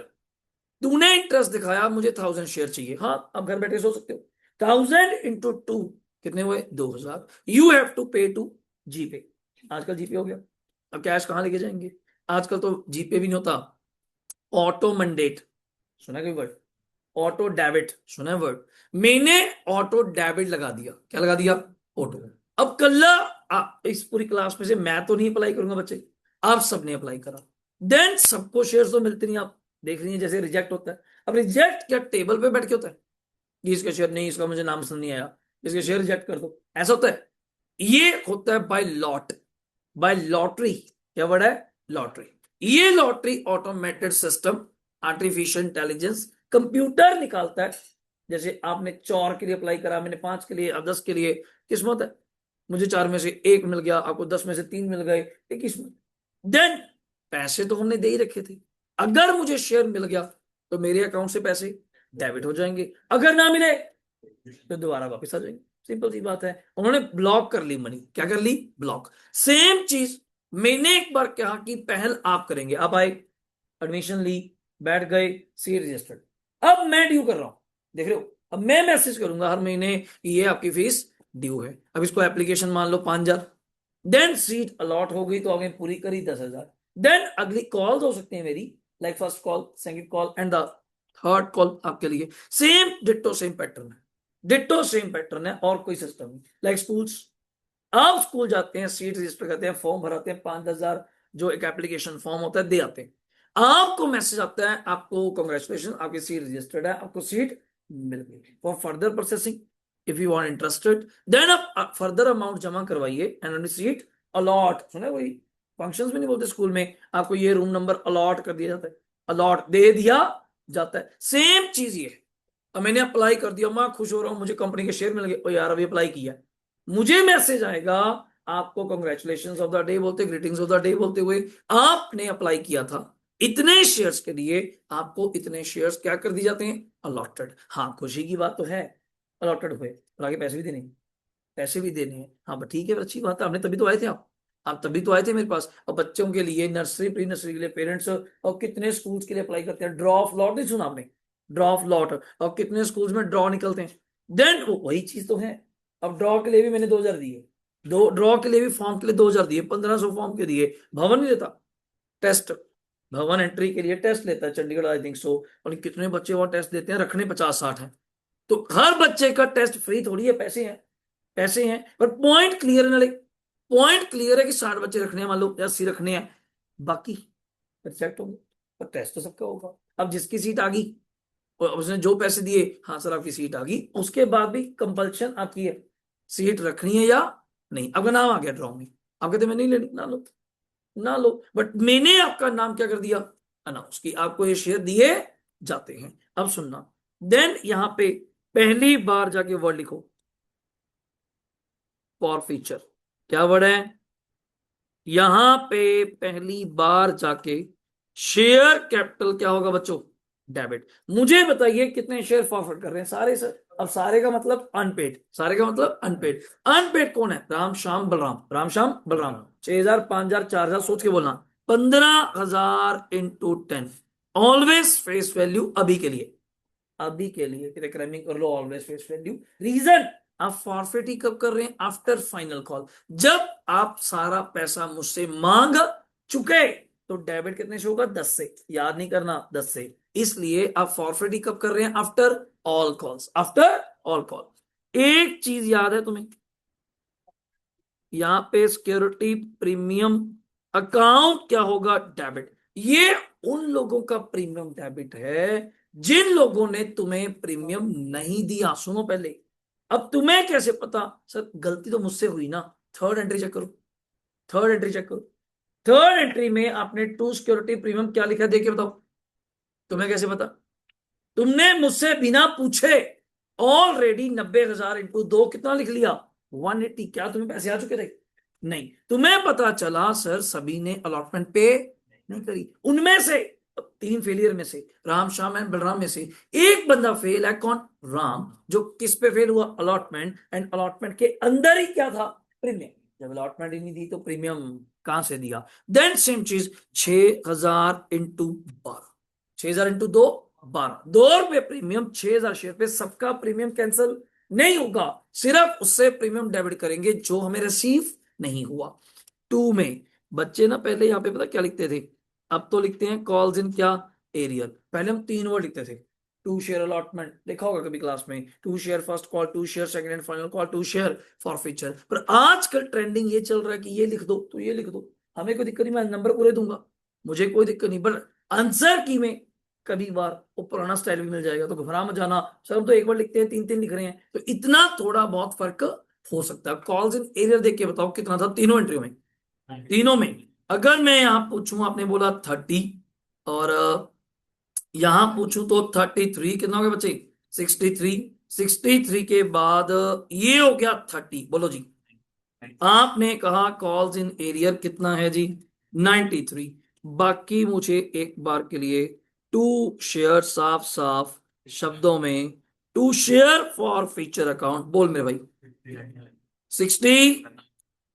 तूने इंटरेस्ट दिखाया, मुझे 1000 शेयर चाहिए, हाँ आप घर बैठे सोच सकते हो, 1000 × 2 कितने हुए, 2000। यू हैव टू पे टू जीपे। आजकल जीपे हो गया, अब कैश कहां लेके जाएंगे, आजकल तो जीपे भी नहीं होता, ऑटो मंडेट, सुना है कोई वर्ड, ऑटो डेबिट सुना है वर्ड। मैंने ऑटो डेबिट लगा दिया, क्या लगा दिया, ऑटो। अब कल इस पूरी क्लास में से मैं तो नहीं अप्लाई करूंगा बच्चे, आप सबने अप्लाई करा, देन सबको शेयर तो मिलते नहीं, आप देख रही हैं जैसे रिजेक्ट होता है। अब रिजेक्ट क्या टेबल पे बैठ के होता है कि इसका शेयर नहीं, इसका मुझे नाम पसंद नहीं आया, इसके शेयर रिजेक्ट कर दो, ऐसा होता है। ये होता है बाय लॉट, बाय लॉटरी। क्या वर्ड है, लॉटरी। ये lottery automated system, artificial intelligence, computer निकालता है। जैसे आपने 4 के लिए अप्लाई करा, मैंने 5 के लिए, अब 10 के लिए, किस्मत है, मुझे 4 में से 1 मिल गया, आपको 10 में से 3 मिल गए, ये किस्मत। देन पैसे तो हमने दे ही रखे थे, अगर मुझे शेयर मिल गया तो मेरे अकाउंट से पैसे डेबिट हो जाएंगे, अगर ना मिले तो दोबारा वापस आ जाएंगे, सिंपल सी बात है। उन्होंने ब्लॉक कर ली मनी, क्या कर ली, ब्लॉक। सेम चीज मैंने एक बार कहा कि पहल आप करेंगे, आप आए, एडमिशन ली, बैठ गए, सी रजिस्टर्ड। अब मैं ड्यू कर रहा हूं, देख रहे हो, अब मैं मैसेज करूंगा हर महीने कि ये आपकी फीस ड्यू है। अब इसको एप्लीकेशन मान लो 5000, देन सीट अलॉट हो गई तो आगे पूरी करी 10,000। देन अगली कॉल हो सकती है मेरी, like first call, second call and the third call आपके लिए। सेम डिट्टो सेम पैटर्न है, डिट्टो सेम पैटर्न है, और कोई सिस्टम नहीं। लाइक स्कूल्स, आप स्कूल जाते हैं, सीट रजिस्टर करते हैं, फॉर्म भराते हैं, 5,000 जो एक एप्लीकेशन फॉर्म होता है दे आते हैं, आपको मैसेज आता है, आपको कांग्रेचुलेशन, आपकी सीट रजिस्टर्ड है, आपको सीट मिल गई। For further processing if you want interested, then आप फर्दर अमाउंट जमा करवाइए एंड सीट अलॉट, सुना वही फंक्शंस में नहीं बोलते स्कूल में, आपको ये रूम नंबर अलॉट कर दिया जाता है, अलॉट दे दिया जाता है। सेम चीज ये है। अब मैंने अप्लाई कर दिया, मैं खुश हो रहा हूं, मुझे कंपनी के शेयर मिल गए, ओ यार अभी अप्लाई किया, मुझे मैसेज आएगा, आपको कॉन्ग्रेचुलेशन ऑफ द डे बोलते, ग्रीटिंग्स ऑफ द डे बोलते हुए, आपने अप्लाई किया था इतने शेयर्स के लिए, आपको इतने शेयर्स क्या कर दिए जाते हैं, अलॉटेड। हाँ खुशी की बात तो है, अलॉटेड हुए और आगे पैसे भी देने हैं, पैसे भी देने हैं, हाँ बट ठीक है, अच्छी बात है, आपने तभी तो आए थे, आप तभी तो आए थे मेरे पास। और बच्चों के लिए नर्सरी प्री नर्सरी के लिए पेरेंट्स, और कितने स्कूल्स के लिए अप्लाई करते हैं, ड्रॉ ऑफ लॉट नहीं सुना आपने, ड्रॉ ऑफ लॉट, और कितने स्कूल्स में ड्रॉ निकलते हैं, देन वो वही चीज तो है। अब ड्रॉ के लिए भी मैंने 2000 दिए, दो ड्रॉ के लिए भी फॉर्म के लिए 2000 दिए, 1500 फॉर्म के दिए। भवन नहीं देता टेस्ट, भवन एंट्री के लिए टेस्ट लेता है चंडीगढ़ आई थिंक सो, और कितने बच्चे वो टेस्ट देते हैं, रखने 50-60 हैं, तो हर बच्चे का टेस्ट फ्री थोड़ी है, पैसे हैं, पैसे हैं, पर पॉइंट क्लियर है नाले, पॉइंट क्लियर है कि 60 बच्चे रखने हैं मान लो, या 80 रखने हैं, बाकी रिजेक्ट होंगे, पर टेस्ट तो सबका होगा। अब जिसकी सीट आ गई और उसने जो पैसे दिए, हाँ सर आपकी सीट आ गई, उसके बाद भी कंपल्शन आपकी है, सीट रखनी है या नहीं। अगर नाम आ गया ड्रॉ में, आप कहते मैं नहीं लेनी, ना लो, ना लो, बट मैंने आपका नाम क्या कर दिया, अनाउंस की, आपको ये शेयर दिए जाते हैं। अब सुनना, देन यहां पे पहली बार जाके वर्ड लिखो, फॉर फीचर, क्या वर्ड है, यहां पे पहली बार जाके शेयर कैपिटल क्या होगा बच्चों, डेबिट। मुझे बताइए कितने शेयर फॉरवर्ड कर रहे हैं, सारे सर। अब सारे का मतलब अनपेड, सारे का मतलब अनपेड, अनपेड कौन है, राम श्याम बलराम, राम श्याम बलराम, 6,000 5,000 4,000 सोच के बोलना, 15,000 इंटू 10, ऑलवेज फेस वैल्यू अभी के लिए, अभी के लिए क्रैमिंग कर लो, ऑलवेज फेस वैल्यू। रीजन, आप फॉरफिट ही कब कर रहे हैं, आफ्टर फाइनल कॉल, जब आप सारा पैसा मुझसे मांग चुके, तो डेबिट कितने से होगा, 10 से, याद नहीं करना 10 से, इसलिए आप फॉरफिट ही कब कर रहे हैं, after all calls, after all call. एक चीज याद है तुम्हें, यहां पे सिक्योरिटी प्रीमियम अकाउंट क्या होगा, डेबिट। ये उन लोगों का प्रीमियम डेबिट है जिन लोगों ने तुम्हें प्रीमियम नहीं दिया। सुनो पहले, अब तुम्हें कैसे पता? सर गलती तो मुझसे हुई ना। थर्ड एंट्री चेक करो, थर्ड एंट्री चेक करो। थर्ड एंट्री में आपने टू सिक्योरिटी प्रीमियम क्या लिखा है, देख के बताओ। तुम्हें कैसे पता? तुमने मुझसे बिना पूछे ऑलरेडी 90,000 इंटू 2 कितना लिख लिया, 180। क्या तुम्हें पैसे आ चुके थे? नहीं। तुम्हें पता चला सर सभी ने अलॉटमेंट पे नहीं करी। उनमें से तीन फेलियर में से, राम श्याम एंड बलराम में से एक बंदा फेल है। कौन? राम। जो किस पे फेल हुआ? अलॉटमेंट। एंड अलॉटमेंट के अंदर ही क्या था? प्रीमियम। जब अलॉटमेंट ही नहीं दी तो प्रीमियम कहां से दिया? देन सेम चीज, 6,000 इंटू 12, 6,000 इंटू 2, 12, ₹2 प्रीमियम, 6,000 शेयर पे। सबका प्रीमियम कैंसिल नहीं होगा, सिर्फ उससे प्रीमियम डेबिट करेंगे जो हमें रिसीव नहीं हुआ। टू में बच्चे ना पहले यहाँ पे पता क्या लिखते थे, अब तो लिखते हैं कॉल्स इन क्या, एरियल। पहले हम 3 वर्ड लिखते थे। टू शेयर अलॉटमेंट देखा होगा कभी क्लास में, to share first call, to share second and final call, to share for future. पर आजकल ट्रेंडिंग ये चल रहा है कि ये लिख दो तो ये लिख दो, हमें कोई दिक्कत नहीं, मैं नंबर पूरे दूंगा, मुझे कोई दिक्कत नहीं। बट आंसर की में कभी बार वो पुराना स्टाइल भी मिल जाएगा, तो घबरा मत जाना। सर हम तो एक बार लिखते हैं, तीन तीन लिख रहे हैं, तो इतना थोड़ा बहुत फर्क हो सकता है। कॉल्स इन एरियर देख के बताओ कितना था तीनों एंट्रियों में। तीनों में अगर मैं यहां पूछूं, आपने बोला 30, और यहां पूछूं तो 33, कितना हो गया बच्चे? 63। 63 के बाद ये हो गया 30। बोलो जी, आपने कहा कॉल्स इन एरियर कितना है जी? 93। बाकी मुझे एक बार के लिए टू शेयर, साफ साफ शब्दों में, to share for future account बोल मेरे भाई। 60।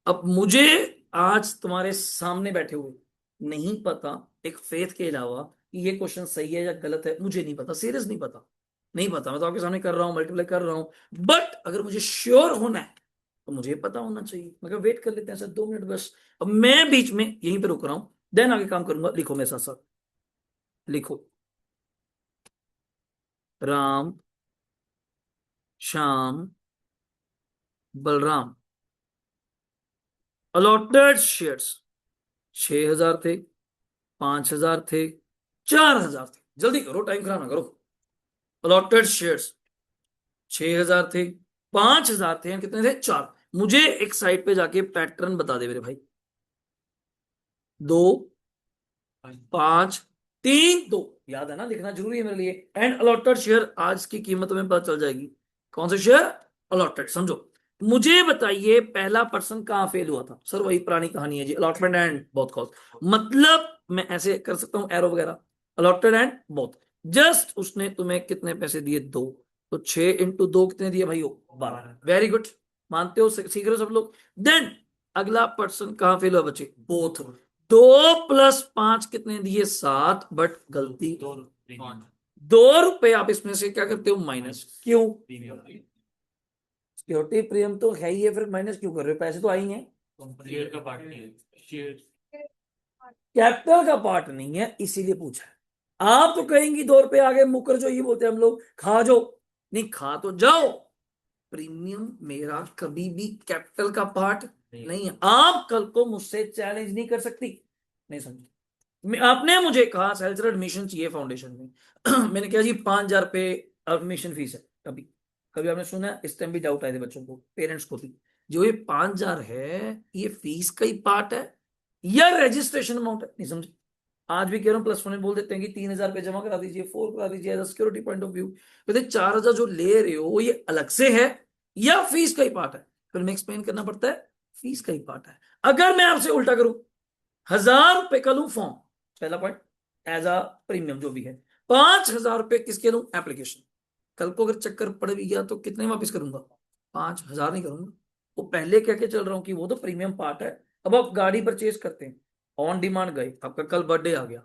अब मुझे आज तुम्हारे सामने बैठे हुए नहीं पता, एक फेथ के अलावा, कि ये क्वेश्चन सही है या गलत है, मुझे नहीं पता, सीरियस नहीं पता। नहीं पता, मैं तो आपके सामने कर रहा हूं, मल्टीप्लाई कर रहा हूं। बट अगर मुझे श्योर होना है तो मुझे पता होना चाहिए। मगर वेट कर लेते हैं सर 2 मिनट बस। अब मैं बीच में यहीं पे रुक रहा हूं, देन आगे काम करूंगा। लिखो मेरे साथ साथ, लिखो। राम श्याम बलराम अलॉटेड शेयर्स 6,000 थे, 5,000 थे, 4,000 थे। जल्दी करो, टाइम खराब ना करो। अलॉटेड शेयर्स 6,000 थे, 5,000 थे, कितने थे? 4। मुझे एक साइड पे जाके पैटर्न बता दे मेरे भाई। 2, 5, 3, 2, याद है ना, लिखना जरूरी है मेरे लिए। एंड अलॉटेड शेयर आज की कीमत में पता चल जाएगी। कौन से शेयर? अलॉटेड। समझो, मुझे बताइए पहला पर्सन कहां फेल हुआ था? सर वही पुरानी कहानी है जी, अलॉटमेंट एंड बोथ कॉल्स। मतलब मैं ऐसे कर सकता हूं एरो वगैरह, अलॉटेड एंड बोथ। जस्ट उसने तुम्हें कितने पैसे दिए? 2। तो 6 इंटू 2 कितने दिए भाई? 12। वेरी गुड, मानते हो, सीख रहे हो सब लोग। देन अगला पर्सन कहां फेल हुआ बच्चे? बोथ। 2 + 5 कितने दिए? 7। बट गलती, ₹2 आप इसमें से क्या करते हो? माइनस। क्यों? सिक्योरिटी प्रीमियम तो है ही है, फिर माइनस क्यों कर रहे हो? पैसे तो आई हैं। शेयर का पार्ट नहीं है, शेयर। कैपिटल का पार्ट नहीं है इसीलिए पूछा है। आप तो कहेंगी ₹2 आ गए, मुकर जो ये बोलते हैं हम लोग, खा जो। नहीं, खा तो जाओ। प्रीमियम मेरा कभी भी कैपिटल का पार्ट नहीं है। आप कल को मुझसे चैलेंज नहीं कर सकती। नहीं समझ, आपने मुझे कहा सेल्सर एडमिशन चाहिए फाउंडेशन में मैंने कहा जी 5,000 रुपये एडमिशन फीस है। कभी कभी आपने सुना? इस टाइम भी डाउट आए थे बच्चों को, पेरेंट्स को भी। जो ये 5,000 है, ये फीस का ही पार्ट है या रजिस्ट्रेशन अमाउंट है? नहीं समझे। आज भी कह रहा हूँ, +1 में बोल देते हैं कि 3,000 रुपये जमा करा दीजिए, 4 करा दीजिए, as security point of view. कहते 4,000 जो ले रहे हो ये अलग से है या फीस का ही पार्ट है? फिर मैं एक्सप्लेन करना पड़ता है, फीस का ही पार्ट है। अगर मैं आपसे उल्टा करूं, ₹1,000 का लूं फॉर्म, पहला पॉइंट, एज अ प्रीमियम जो भी है, ₹5,000 किसके लूं? एप्लीकेशन। कल को अगर चक्कर पड़ भी गया तो कितने वापस करूंगा? 5,000 नहीं करूंगा। वो पहले कह के चल रहा हूं कि वो तो प्रीमियम पार्ट है। अब आप गाड़ी परचेज करते हैं, ऑन डिमांड गए, आपका कल बर्थडे आ गया,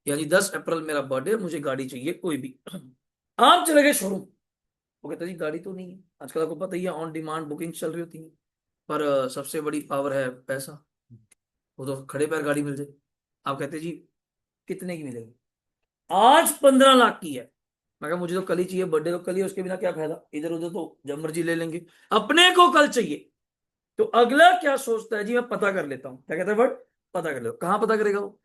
यानी 10 अप्रैल मेरा बर्थडे, मुझे गाड़ी चाहिए कोई भी आप चले गए शोरूम, वो कहता जी गाड़ी तो नहीं है। आजकल आपको पता ही है ऑन डिमांड बुकिंग चल रही होती है। पर सबसे बड़ी पावर है पैसा। वो तो खड़े पैर गाड़ी मिल जाए। आप कहते जी कितने की मिलेगी? आज 15 लाख की है, मैं कहा मुझे तो कल ही चाहिए, बर्थडे तो कल ही है, उसके बिना क्या फायदा, इधर उधर तो जब मर्जी ले लेंगे, अपने को कल चाहिए। तो अगला क्या सोचता है जी, मैं पता कर लेता हूँ, क्या कहता है वर्ड, पता कर लो। कहाँ पता करेगा वो,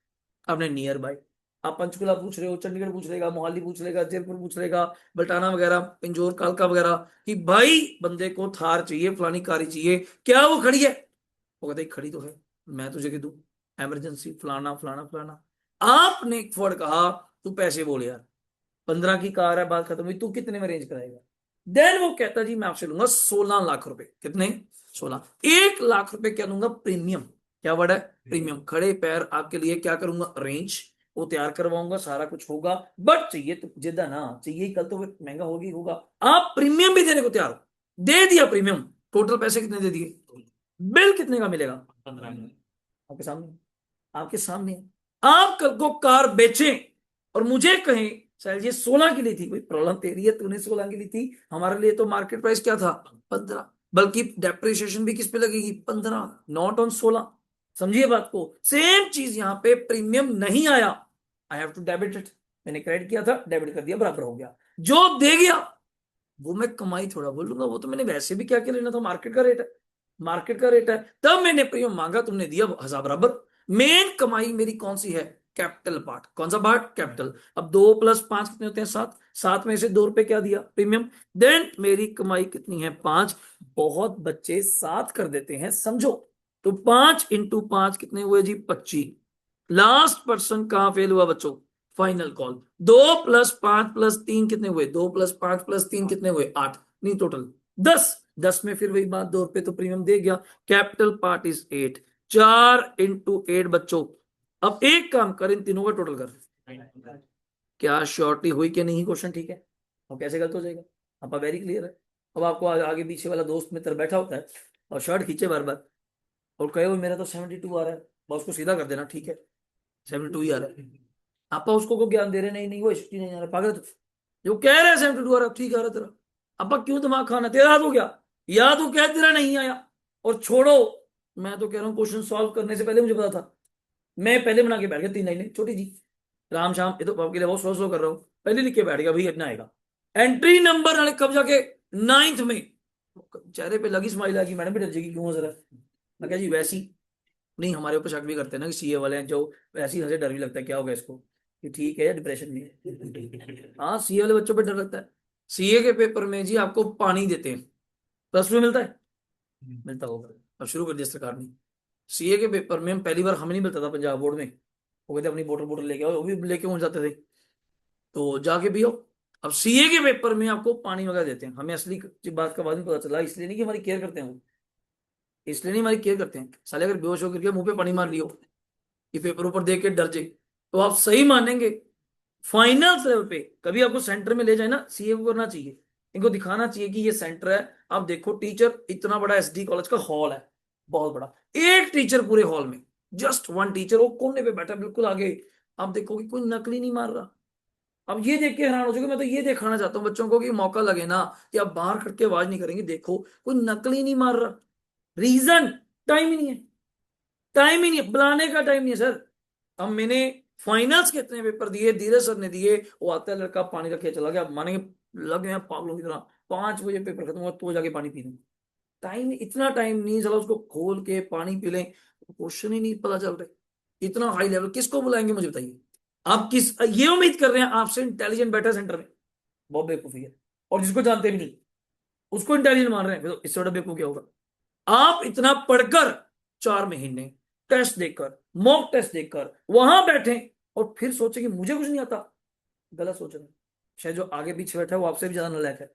अपने नियर बाय। आप पंचकुला पूछ रहे हो, चंडीगढ़ पूछ लेगा, मोहाली पूछ लेगा, जयपुर पूछ लेगा, बल्टाना वगैरह, पिंजौर, कालका वगैरह, कि भाई बंदे को थार चाहिए, फलानी कार चाहिए, क्या वो खड़ी है, वो कहते खड़ी तो है, मैं तुझे कह दूं इमरजेंसी फलाना फलाना फलाना। आपने एक वर्ड कहा, तू पैसे बोल यार, 15 की कार है, बात खत्म हुई, तू कितने में अरेंज कराएगा। देन वो कहता जी मैं आपसे लूंगा 16 लाख रुपए। कितने, 16, 1 लाख रुपए क्या दूंगा, प्रीमियम। क्या वर्ड है, प्रीमियम। खड़े पैर आपके लिए क्या करूंगा, अरेंज, वो तैयार करवाऊंगा, सारा कुछ होगा, बट चाहिए तो जिद्दा ना चाहिए ही, कल तो फिर महंगा होगी होगा। आप प्रीमियम भी देने को तैयार हो, दे दिया प्रीमियम, टोटल पैसे कितने दे दिए, बिल कितने का मिलेगा, 15 में। आपके सामने, आपके सामने। आप कल को कार बेचें और मुझे कहें शायद ये 16 की ली थी, कोई प्रॉब्लम तेरी है, तूने 16 की ली थी, हमारे लिए तो मार्केट प्राइस क्या था, 15, बल्कि डेप्रिसिएशन भी किस पे लगेगी, 15, नॉट ऑन 16। समझिए बात को, सेम चीज यहां पे, प्रीमियम नहीं आया, I have to debit it, मैंने क्रेडिट किया था, डेबिट कर दिया, बराबर हो गया। जो दे गया वो मैं कमाई थोड़ा बोलूंगा, वो तो मैंने वैसे भी क्या क्या लेना था, मार्केट का रेट है, मार्केट का रेट है, तब मैंने प्रीमियम मांगा, तुमने दिया 1000 बराबर। मेन कमाई मेरी कौन सी है, कैपिटल पार्ट। कौन सा पार्ट, कैपिटल। अब 2 + 5 कितने होते हैं, 7, 7 में से 2 रुपए क्या दिया, प्रीमियम। देन मेरी कमाई कितनी है, 5। बहुत बच्चे 7 कर देते हैं, समझो। तो 5 × 5 कितने हुए जी, 25। लास्ट पर्सन कहां फेल हुआ बच्चों, फाइनल कॉल। 2 + 5 + 3 कितने हुए, 2 + 5 + 3 कितने हुए, 8, नहीं टोटल 10। 10 में फिर वही बात, 2 रुपए तो प्रीमियम दे गया, कैपिटल पार्ट इज 8। 4 × 8 बच्चों। अब एक काम कर, इन तीनों का टोटल कर, क्या श्योरिटी हुई कि नहीं, क्वेश्चन ठीक है, और कैसे गलत हो जाएगा, अब वेरी क्लियर है। अब आपको आगे पीछे वाला दोस्त मित्र बैठा होता है और शर्ट खींचे बार बार और कहे वो मेरा तो 72 आ रहा है, बस उसको सीधा कर देना, ठीक है 72 ही आ रहा है। आपा उसको को ज्ञान दे रहे, नहीं नहीं वो 80 नहीं आ रहा, पागल है तू। जो कह रहे हैं 72 आ रहा, ठीक आ रहा तेरा, आपा क्यों दिमाग खाना, तेरा याद हो गया, या तो कह तेरा नहीं आया। और छोड़ो, मैं तो कह रहा हूँ क्वेश्चन सॉल्व करने से पहले मुझे पता था, मैं पहले बना के बैठ गया 3 लाइनें छोटी जी, राम श्याम, ये तो आपके लिए बहुत स्लो स्लो कर रहा हूँ, पहले लिख के बैठ गया भाई इतना आएगा। एंट्री नंबर वाले कब जाके, 9th में, चेहरे पे लगी स्माइल आ गई, मैडम भी डर जाएगी, क्यों जरा, मैं क्या जी वैसी, नहीं हमारे ऊपर शक भी करते हैं ना कि सीए वाले हैं जो, वैसे ही हंसे, डर भी लगता है क्या होगा इसको, कि ठीक है डिप्रेशन में है। हाँ सीए वाले बच्चों पे डर लगता है। सीए के पेपर में जी आपको पानी देते हैं, +2 मिलता है, मिलता होगा, अब शुरू कर दिया सरकार ने। सीए के पेपर में हम पहली बार, हमें नहीं मिलता था पंजाब बोर्ड में, वो कहते अपनी बोतल बोतल लेके आओ, वो भी लेके पहुंच जाते थे, तो जाके पियो। अब सीए के पेपर में आपको पानी वगैरह देते हैं, हमें असली बात का बाद में पता चला, इसलिए नहीं कि हमारी केयर करते हैं वो, इसलिए नहीं हमारी केयर करते हैं, साले अगर बेहोश होकर के मुंह पे पानी मार लियो, ये पेपर ऊपर देख के डर जाए, तो आप सही मानेंगे फाइनल लेवल पे कभी आपको सेंटर में ले जाए ना, सीए को करना चाहिए, इनको दिखाना चाहिए कि ये सेंटर है। आप देखो टीचर, इतना बड़ा एसडी कॉलेज का हॉल है, बहुत बड़ा, एक टीचर पूरे हॉल में, जस्ट वन टीचर, वो कोने पे बैठा बिल्कुल आगे। आप देखोगे कोई नकली नहीं मार रहा। अब ये देख के हैरान हो जाओगे, मैं तो ये दिखाना चाहता हूँ बच्चों को कि मौका लगे ना, कि आप बाहर खड़ के आवाज नहीं करेंगे, देखो कोई नकली नहीं मार रहा। रीजन, टाइम ही नहीं है, टाइम ही नहीं है, बुलाने का टाइम नहीं है सर। अब मैंने फाइनल्स के इतने पेपर दिए, धीरज सर ने दिए, वो आता है लड़का पानी रखे चला गया, मानेंगे लग गए हैं पागलों की तरह, 5 बजे पेपर खत्म हुआ तो जाके पानी पी लें, टाइम, इतना टाइम नहीं, चलो उसको खोल के पानी पी लें, क्वेश्चन ही नहीं पता चल रहे, इतना हाई लेवल किसको बुलाएंगे मुझे बताइए। आप किस ये उम्मीद कर रहे हैं आपसे इंटेलिजेंट बैठा सेंटर में, बहुत बेवकूफी है। और जिसको जानते भी नहीं उसको इंटेलिजेंट मान रहे हैं, फिर तो इससे बड़ा बेवकूफ क्या होगा। आप इतना पढ़कर 4 महीने टेस्ट देकर, मॉक टेस्ट देकर वहां बैठे और फिर सोचे कि मुझे कुछ नहीं आता, गलत सोच रहे हैं। शायद जो आगे पीछे बैठा है वो आपसे भी ज्यादा नालायक है,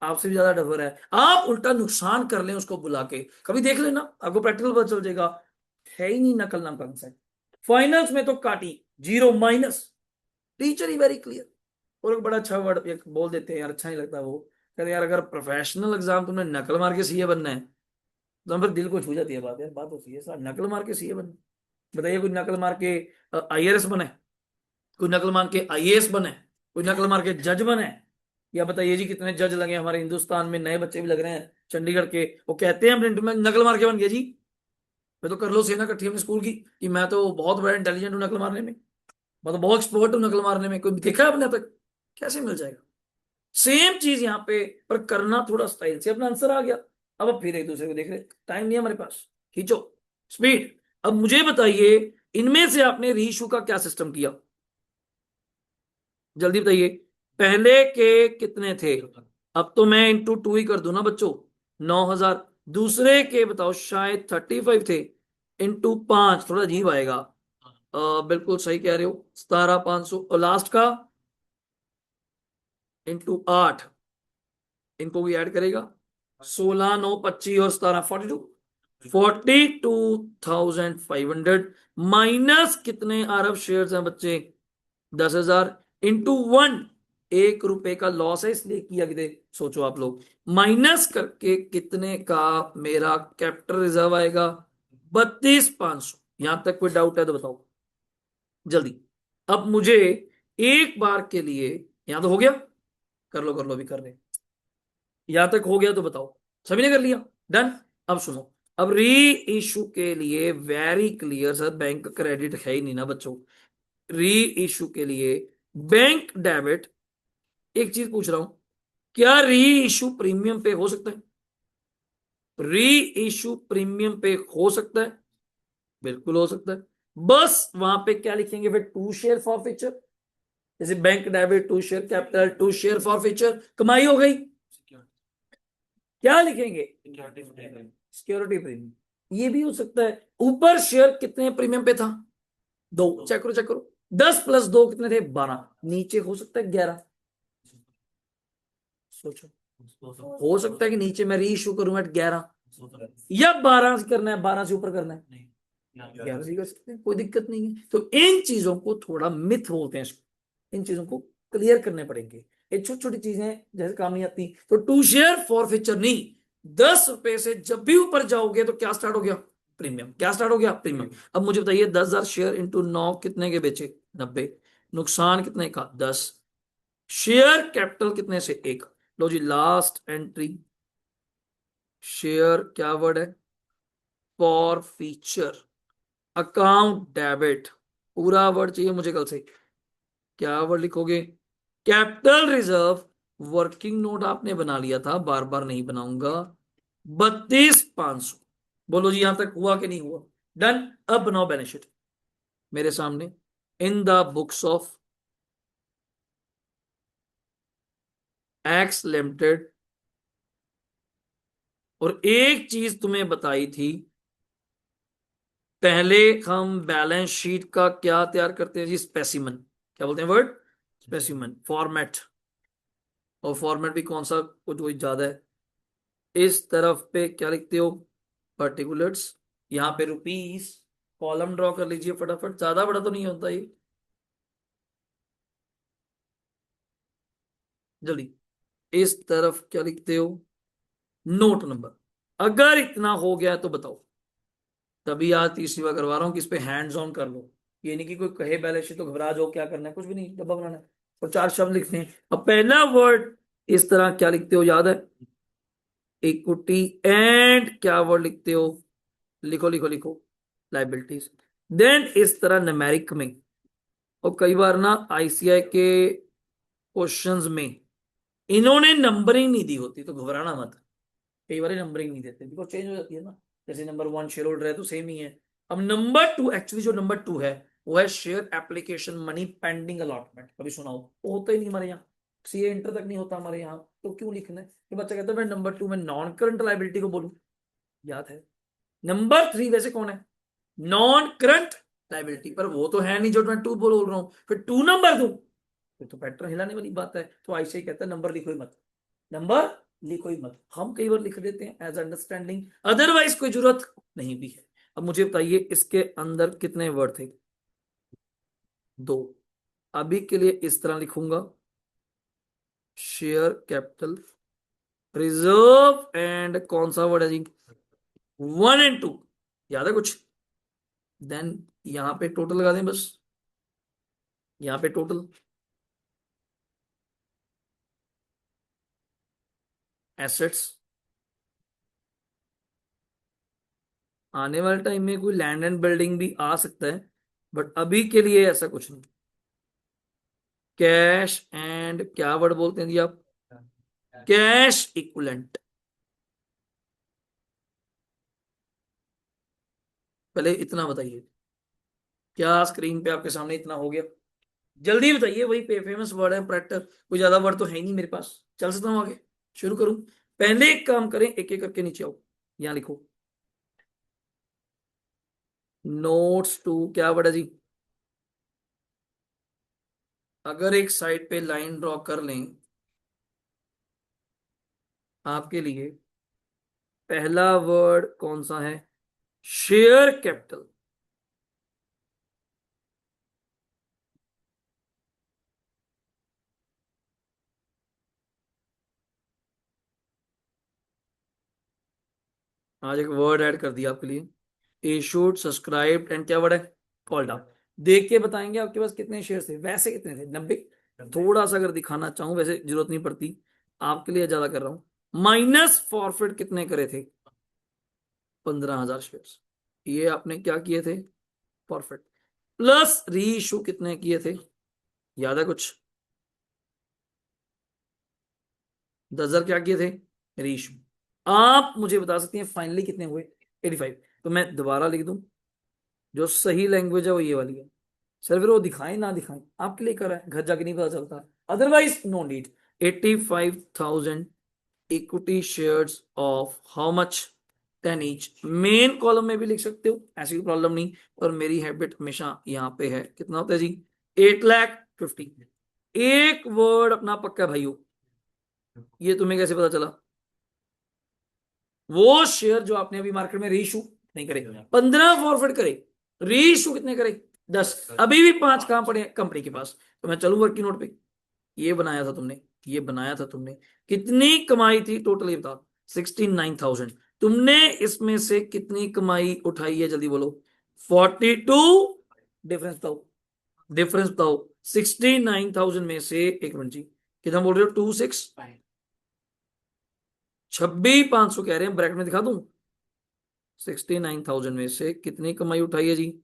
आपसे भी ज्यादा डफर है, आप उल्टा नुकसान कर लें उसको बुला के, कभी देख लेना आपको प्रैक्टिकल पता चल जाएगा। है ही नहीं नकल नाम का कंसेप्ट, फाइनल्स में तो काटी, 0 माइनस, टीचर ही वेरी क्लियर। और एक बड़ा अच्छा वर्ड एक बोल देते हैं यार, अच्छा नहीं लगता वो, कहते यार अगर प्रोफेशनल एग्जाम तुमने नकल मार के सीए बनना है, तो फिर दिल को छू जाती है बात, यार बात होती है सर, नकल मार के सीए बनना, बताइए कोई नकल मार के आईआरएस बने, कोई नकल मार के आईएएस बने, कोई नकल मार के जज बने, या बताइए जी कितने जज लगे हमारे हिंदुस्तान में, नए बच्चे भी लग रहे हैं चंडीगढ़ के, वो कहते हैं अपने इंटरव्यू में नकल मार के बन गया जी। मैं तो कर लो सेना इकट्ठी अपने स्कूल की, कि मैं तो बहुत बड़ा इंटेलिजेंट हूँ नकल मारने में, मैं तो बहुत एक्सपर्ट हूँ नकल मारने में, कोई देखा है अपने अब तक, कैसे मिल जाएगा। सेम चीज यहाँ पे, पर करना थोड़ा स्टाइल से। अपना आंसर आ गया। अब फिर एक दूसरे को देख रहे, टाइम नहीं है हमारे पास, खींचो स्पीड। अब मुझे बताइए, इनमें से आपने रीइशू का क्या सिस्टम किया, जल्दी बताइए। पहले के कितने थे? अब तो मैं इंटू टू ही कर दूं ना बच्चों, 9,000। दूसरे के बताओ, शायद 35 थे, इंटू 5 थोड़ा अजीब आएगा। बिल्कुल सही कह रहे हो, 17,500। और लास्ट का इंटू 8, इनको भी ऐड करेगा, 16, 9, 25 और 17, 42,500 माइनस कितने अरब शेयर्स हैं बच्चे? 10,000 इंटू 1, 1 रुपए का लॉस है इसलिए किया कि सोचो आप लोग, माइनस करके कितने का मेरा कैपिटल रिजर्व आएगा? 32,500। यहां तक कोई डाउट है तो बताओ जल्दी। अब मुझे एक बार के लिए, यहां तो हो गया, कर लो, अभी कर रहे, यहां तक हो गया तो बताओ, सभी ने कर लिया? डन। अब सुनो, अब री इशू के लिए very clear sir, bank credit है ही नहीं ना बच्चों। री इशू के लिए बैंक डेबिट, एक चीज पूछ रहा हूं, क्या री इशू प्रीमियम पे हो सकता है? री इशू प्रीमियम पे हो सकता है, बिल्कुल हो सकता है। बस वहां पे क्या लिखेंगे फिर? To share forfeiture. जैसे bank debit, to share capital, to share forfeiture, कमाई हो गई। क्या लिखेंगे? Security premium. ये भी हो सकता है। ऊपर शेयर कितने प्रीमियम पे था? 2। चेक करो, चेक करो, 10 प्लस 2 कितने थे? 12। नीचे हो सकता है 11। सोचो, हो सकता है कि नीचे मैं री इशू करूं एट 11, या 12 से करना है, 12 से ऊपर करना है, 11 से कर सकते हैं, कोई दिक्कत नहीं है। तो इन चीजों को थोड़ा मिथ बोलते हैं इसको, इन चीजों को क्लियर करने पड़ेंगे। ये छोटी छोटी चीजें जैसे काम नहीं आती। तो टू शेयर फॉर फ्यूचर नहीं, 10 रुपए से जब भी ऊपर जाओगे तो क्या स्टार्ट हो गया? प्रीमियम। क्या स्टार्ट हो गया? प्रीमियम। अब मुझे बताइए, 10,000 शेयर इंटू 9 कितने के बेचे? 90। नुकसान कितने का? 10। शेयर कैपिटल कितने से? 1। लो जी, लास्ट एंट्री, शेयर क्या वर्ड है? फॉर फीचर, अकाउंट डेबिट, पूरा वर्ड चाहिए मुझे कल से। क्या वर्ड लिखोगे? कैपिटल रिजर्व, वर्किंग नोट आपने बना लिया था, बार बार नहीं बनाऊंगा। 32,500। बोलो जी, यहां तक हुआ कि नहीं हुआ? डन। अब बनाओ बैलेंस शीट मेरे सामने, in the books of x limited. और एक चीज तुम्हें बताई थी, पहले हम बैलेंस शीट का क्या तैयार करते हैं जी? स्पेसिमन। क्या बोलते हैं वर्ड? Specimen format. और फॉर्मेट भी कौन सा, कुछ वही ज्यादा है। इस तरफ पे क्या लिखते हो? पर्टिकुलर्स। यहाँ पे रुपीस, कॉलम ड्रॉ कर लीजिए फटाफट, ज्यादा बड़ा तो नहीं होता ये, जल्दी। इस तरफ क्या लिखते हो? Note number. अगर इतना हो गया तो बताओ, तभी आज तीसरी बार करवा रहा हूँ कि इस पे हैंड्स ऑन कर लो। ये नहीं कि कोई कहे बैलेंस शीट तो घबरा जाओ, क्या करना है, कुछ भी नहीं, डब्बा बनाना है और 4 शब्द लिखने हैं। अब पहला वर्ड इस तरह क्या लिखते हो, याद है? इक्विटी। एंड क्या वर्ड लिखते हो? लिखो लिखो लिखो, लाइबिलिटीज। देन इस तरह न्यूमेरिक में। और कई बार ना आईसीआई के क्वेश्चंस में इन्होंने नंबरिंग नहीं दी होती, तो घबराना मत। कई बार नंबरिंग नहीं देते, बिकॉज चेंज हो जाती है ना। जैसे नंबर 1 शेयर होल्डर है तो सेम ही है। अब नंबर 2, एक्चुअली जो नंबर 2 है वो है share application money pending allotment. कभी सुना हो? वो होता ही नहीं हमारे यहाँ, सीए इंटर तक नहीं होता हमारे यहाँ, तो क्यों लिखना है? कि बच्चा कहता है मैं नंबर 2 में नॉन करंट लाइबिलिटी को बोलूं, याद है? नंबर 3 वैसे कौन है? नॉन करंट लाइबिलिटी, पर वो तो है नहीं जो मैं 2 बोल रहा हूं, फिर 2 नंबर दूं, फिर तो पैटर्न हिलाने वाली बात है। तो ऐसे ही कहता है नंबर लिखो ही मत, नंबर लिखो ही मत। हम कई बार लिख देते हैं एज अंडरस्टैंडिंग, अदरवाइज कोई जरूरत नहीं भी है। अब मुझे बताइए, इसके अंदर कितने वर्ड थे? 2। अभी के लिए इस तरह लिखूंगा, शेयर कैपिटल रिजर्व एंड कौन सा वर्ड है जी? 1 एंड 2। याद है कुछ? देन यहां पे टोटल लगा दें बस, यहां पे टोटल एसेट्स। आने वाले टाइम में कोई लैंड एंड बिल्डिंग भी आ सकता है, बट अभी के लिए ऐसा कुछ नहीं। कैश एंड क्या वर्ड बोलते हैं जी आप? Cash equivalent. पहले इतना बताइए, क्या स्क्रीन पे आपके सामने इतना हो गया? जल्दी बताइए, वही फेमस वर्ड है प्रेटर, कोई ज्यादा वर्ड तो है ही नहीं मेरे पास। चल सकता हूँ आगे, शुरू करूं? पहले एक काम करें, एक एक करके नीचे आओ, यहां लिखो नोट्स टू, क्या वर्ड है जी? अगर एक साइड पे लाइन ड्रॉ कर लें आपके लिए, पहला वर्ड कौन सा है? Share capital. आज एक वर्ड ऐड कर दिया आपके लिए, इशूड, सब्सक्राइब्ड एंड क्या वर्ड है? Called out. देख के बताएंगे आपके पास कितने शेयर थे, वैसे कितने थे? 90। थोड़ा सा अगर दिखाना चाहूं, वैसे जरूरत नहीं पड़ती, आपके लिए ज्यादा कर रहा हूं। माइनस फॉरफिट कितने करे थे? 15,000 शेयर। ये आपने क्या किए थे? फॉरफिट। प्लस री इशू कितने किए थे? याद है कुछ? 10,000 क्या किए थे? री इशू। आप मुझे बता सकती हैं फाइनली कितने हुए? 85। तो मैं दोबारा लिख दूं, जो सही लैंग्वेज है वो ये वाली है। सर फिर वो दिखाएं ना दिखाएं आपके लिए करा है, घर जाके नहीं पता चलता, otherwise no need. 85,000 equity shares of how much? 10 each. Main column में भी लिख सकते हो, ऐसी कोई प्रॉब्लम नहीं। और मेरी हैबिट हमेशा यहाँ पे है, कितना होता है जी? 8,50,000। एक वर्ड अपना पक्का है भाइयों, ये तुम्हें कैसे पता चला? वो शेयर जो आपने अभी मार्केट में रीइशू नहीं करे, 15 फॉरवर्ड करे, रीइशू कितने करे? 10। अभी भी 5 कहां पड़े हैं कंपनी के पास? तो मैं चलूं वर्किंग नोट पे। ये बनाया था तुमने, ये बनाया था तुमने। कितनी कमाई थी टोटल, ये बता। 69,000। तुमने इसमें से कितनी कमाई उठाई है, जल्दी बोलो। 42। डिफरेंस बताओ, डिफरेंस बताओ। 69,000 में से, एक मिनट जी, कितना बोल रहे हो? 26। 26,500 कह रहे हैं, ब्रैकेट में दिखा दूं? 69,000 में से कितनी कमाई उठाई है जी?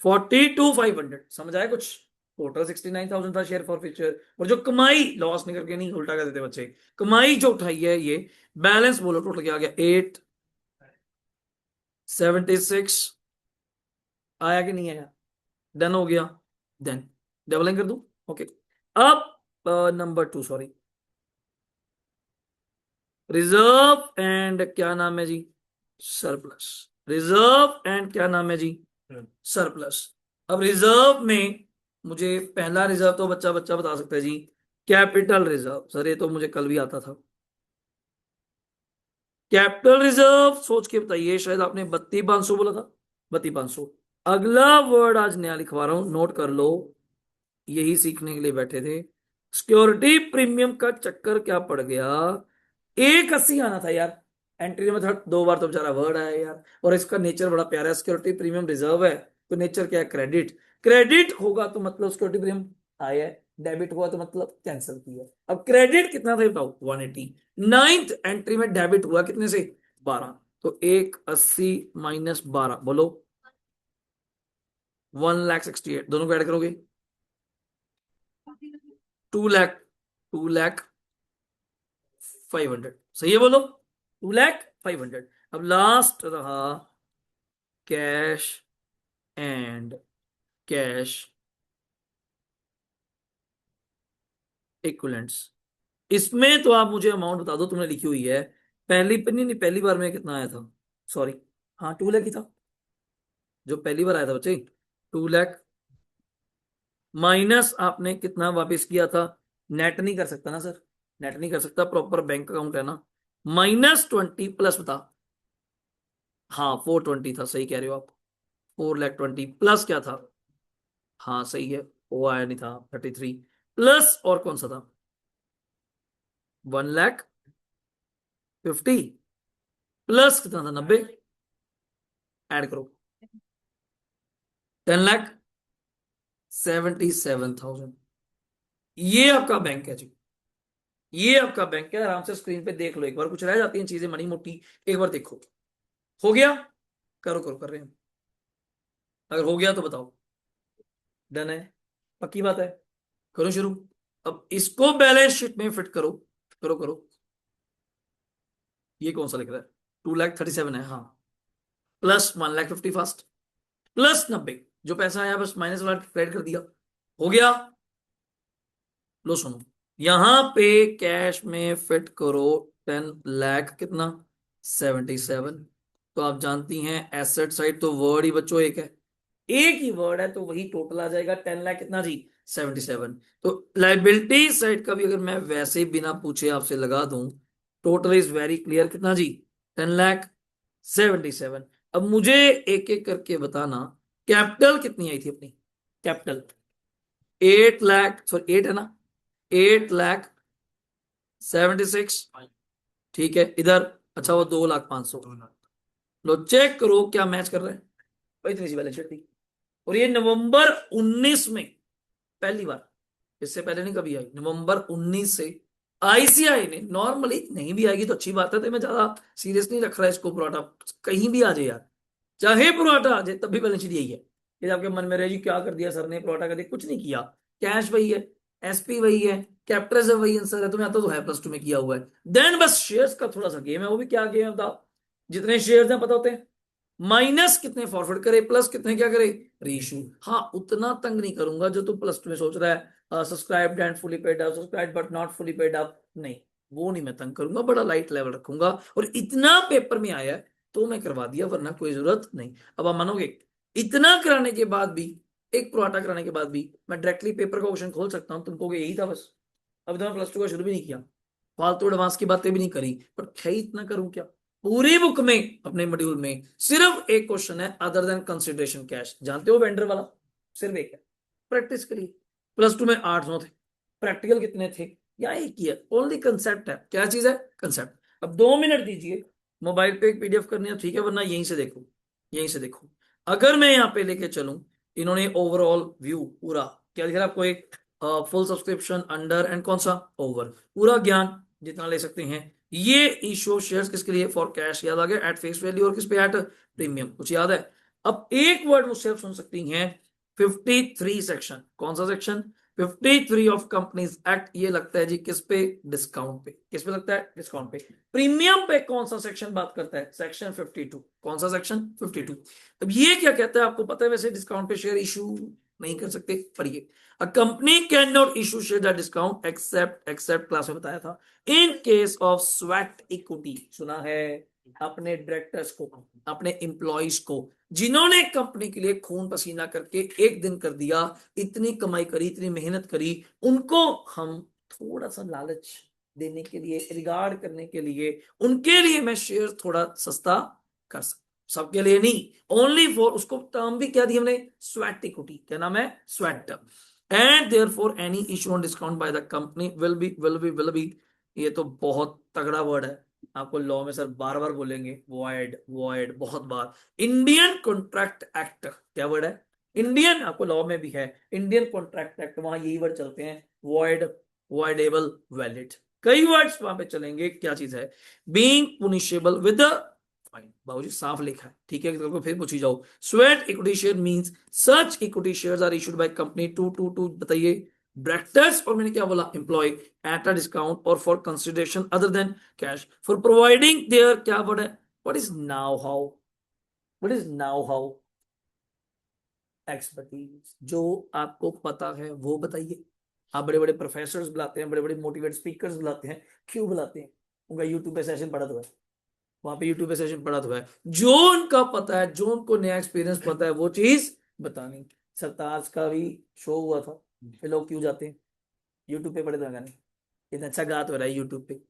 42,500। समझ आया कुछ? टोटल 69,000 था शेयर फॉर फ्यूचर, और जो कमाई, लॉस नहीं करके नहीं, उल्टा कर देते बच्चे, कमाई जो उठाई है ये। बैलेंस बोलो टोटल क्या आ गया? 876। आया कि नहीं आया? डन हो गया। देन डबलिंग कर दूं? ओके। अब नंबर 2, सॉरी, रिजर्व एंड क्या नाम है जी? सरप्लस। रिजर्व एंड क्या नाम है जी? सरप्लस। अब रिजर्व में मुझे पहला रिजर्व तो बच्चा बच्चा बता सकता है जी, कैपिटल रिजर्व। सर ये तो मुझे कल भी आता था। कैपिटल रिजर्व सोच के बताइए, शायद आपने 32,500 बोला था। 32,500। अगला वर्ड आज नया लिखवा रहा हूं, नोट कर लो, यही सीखने के लिए बैठे थे। सिक्योरिटी प्रीमियम का चक्कर क्या पड़ गया? 180 आना था यार, एंट्री में था 2 बार तो बेचारा वर्ड आया यार। और इसका नेचर बड़ा प्यारा है, सिक्योरिटी प्रीमियम रिजर्व है, तो नेचर क्या है? क्रेडिट। क्रेडिट होगा तो मतलब सिक्योरिटी प्रीमियम आया है, डेबिट हुआ तो मतलब कैंसिल किया। अब क्रेडिट कितना था बताओ? 180। नाइन्थ एंट्री में डेबिट हुआ कितने से? 12। तो 180 माइनस 12 बोलो। 1,68,000 दोनों को ऐड करोगे? 2 लाख, 2,05,000। सही है बोलो, 2,05,000। अब लास्ट रहा कैश एंड कैश इक्विवेलेंट्स। इसमें तो आप मुझे अमाउंट बता दो, तुमने लिखी हुई है। पहली नहीं नहीं, पहली बार में कितना आया था? सॉरी, हाँ 2 लाख ही था जो पहली बार आया था बच्चे। 2 लाख माइनस आपने कितना वापस किया था? नेट नहीं कर सकता ना सर, नेट नहीं कर सकता, प्रॉपर बैंक अकाउंट है ना। -20 प्लस बता। हाँ 420 था, सही कह रहे हो आप। 4,20,000 प्लस क्या था? हाँ सही है, वो आया नहीं था 33। प्लस और कौन सा था? 1,50,000 प्लस कितना था? 90। ऐड करो। 10,77,000। ये आपका बैंक है जी, ये आपका बैंक है। आराम से स्क्रीन पे देख लो एक बार, कुछ रह जाती हैं चीजें मनी मोटी, एक बार देखो। हो गया? करो करो, कर रहे हैं। अगर हो गया तो बताओ। डन है? पक्की बात है? करो शुरू। अब इसको बैलेंस शीट में फिट करो, करो करो। ये कौन सा लिख रहा है? 2,37,000 है, हाँ, प्लस 1,50,000 फर्स्ट, प्लस 90 जो पैसा आया बस माइनस वाला क्रेडिट कर दिया, हो गया। लो सुनो, यहां पे कैश में फिट करो 10 लाख, कितना? 77। तो आप जानती हैं एसेट साइड तो वर्ड ही बच्चों एक है, एक ही वर्ड है, तो वही टोटल आ जाएगा 10 लाख, कितना जी? 77। तो लाइबिलिटी साइड का भी अगर मैं वैसे ही बिना पूछे आपसे लगा दूं, टोटल इज वेरी क्लियर, कितना जी? 10,77। अब मुझे एक एक करके बताना, कैपिटल कितनी आई थी अपनी? कैपिटल 8 लाख, सॉरी 8 है ना, 8,76,000, ठीक है इधर। अच्छा वो 2,05,000, लो चेक करो क्या मैच कर रहा है भाई, इतनी सी बैलेंस शीट थी। और ये नवंबर 19 में पहली बार, इससे पहले नहीं कभी आई, नवंबर 19 से आईसीआई ने, नॉर्मली नहीं भी आएगी तो अच्छी बात है, तो मैं ज्यादा सीरियस नहीं रख रहा इसको, पुराटा कहीं भी आ जाए यार, चाहे पुराटा आ जाए तब भी बैलेंस शीट यही है। ये आपके मन में रहे जी क्या कर दिया सर ने, पुराटा कर दिया, कुछ नहीं किया, कैश वही है, एसपी वही है, कैपिटल रिजर्व वही आंसर है, तुम्हें आता तो है, प्लस 2 में किया हुआ है। देन बस शेयर्स का थोड़ा सा गेम है, वो भी क्या गेम है बताओ, जितने शेयर्स हैं पता होते हैं, माइनस कितने फॉरवर्ड करे, प्लस कितने क्या करे, रीइश्यू। हाँ उतना तंग नहीं करूंगा जो तू प्लस 2 में सोच रहा है, subscribe and fully paid up, subscribe but not fully paid up, नहीं वो नहीं मैं तंग करूंगा, बड़ा लाइट लेवल रखूंगा। और इतना पेपर में आया है तो मैं करवा दिया, वरना कोई जरूरत नहीं। अब आप मानोगे, इतना कराने के बाद भी, एक प्रोटा कराने के बाद भी मैं डायरेक्टली पेपर का क्वेश्चन खोल सकता हूँ, तुमको यही था बस। अभी तो मैं प्लस 2 का शुरू भी नहीं किया, फालतू एडवांस की बातें भी नहीं करी, पर है इतना करूं क्या? पूरी बुक में, अपने मॉड्यूल में सिर्फ एक क्वेश्चन है, अदर देन कंसिडरेशन कैश, जानते हो वेंडर वाला, सिर्फ एक है, प्रैक्टिस करिए। प्लस 2 में 8-9 थे, प्रैक्टिकल कितने थे? या एक ही है, ओनली कंसेप्ट है, क्या चीज है? कंसेप्ट। अब 2 मिनट दीजिए, मोबाइल पे एक पीडीएफ करनी है ठीक है, वरना यहीं से देखो, यहीं से देखो। अगर मैं यहाँ पे लेके चलूं, इन्होंने ओवरऑल व्यू पूरा क्या दिख रहा है आपको, एक फुल सब्सक्रिप्शन अंडर एंड कौन सा ओवर, पूरा ज्ञान जितना ले सकते हैं। ये इशू शेयर्स किसके लिए? फॉर कैश, याद आ गया, एट फेस वैल्यू, और किस पे? एट प्रीमियम, कुछ याद है? अब एक वर्ड मुझसे आप सुन सकती हैं, 53 सेक्शन, कौन सा सेक्शन? 53 ऑफ कंपनीज एक्ट, ये लगता है जी किस पे? डिस्काउंट पे। किस पे लगता है? डिस्काउंट पे। प्रीमियम पे कौन सा सेक्शन बात करता है? सेक्शन 52। कौन सा सेक्शन? 52। अब ये क्या कहता है आपको पता है? वैसे डिस्काउंट पे शेयर इशू नहीं कर सकते, पढ़िए, a company can not issue share at discount except class में बताया था, in case of sweat equity, सुना है? अपने डायरेक्टर्स को, अपने एम्प्लॉइज को, जिन्होंने कंपनी के लिए खून पसीना करके एक दिन कर दिया, इतनी कमाई करी, इतनी मेहनत करी, उनको हम थोड़ा सा लालच देने के लिए, रिगार्ड करने के लिए, उनके लिए मैं शेयर थोड़ा सस्ता कर सकता, सबके लिए नहीं, ओनली फॉर, उसको टर्म भी क्या दी हमने? स्वेट इक्विटी, क्या नाम है? Sweat term. And therefore any issue on discount by the company will be, ये तो बहुत तगड़ा वर्ड है, आपको लॉ में सर बार बार बोलेंगे, वॉइड वॉइड बहुत बार। इंडियन कॉन्ट्रैक्ट एक्ट, क्या वर्ड है? इंडियन, आपको लॉ में भी है, इंडियन कॉन्ट्रैक्ट एक्ट, वहां यही वर्ड चलते हैं, वॉइड, वॉइडेबल, वैलिड, कई वर्ड्स वहां पे चलेंगे। क्या चीज है? बीइंग पुनिशेबल विद फाइन, बाबूजी साफ लिखा है, ठीक है, तो फिर पूछी जाओ, sweat equity share means such equity shares are issued by company to बताइए, डायरेक्टर्स, और मैंने क्या बोला? एम्प्लॉय, एट अ डिस्काउंट और for consideration other than cash, for providing their, क्या वर्ड है? What is now how, what is now how? Expertise, जो आपको पता है वो बताइए। आप बड़े बड़े प्रोफेसर्स बुलाते हैं, बड़े बड़े मोटिवेट स्पीकर्स बुलाते हैं, क्यों बुलाते हैं? उनका यूट्यूब पे सेशन पड़ा तो है, वहां पे यूट्यूब पे सेशन पड़ा तो है, जो उनका पता है, जो उनको नया एक्सपीरियंस पता है, वो चीज बतानी। सरताज का भी शो हुआ था, फिर लोग क्यों जाते हैं? यूट्यूब पे पड़े तो गाने, इतना अच्छा गात हो रहा है यूट्यूब पे,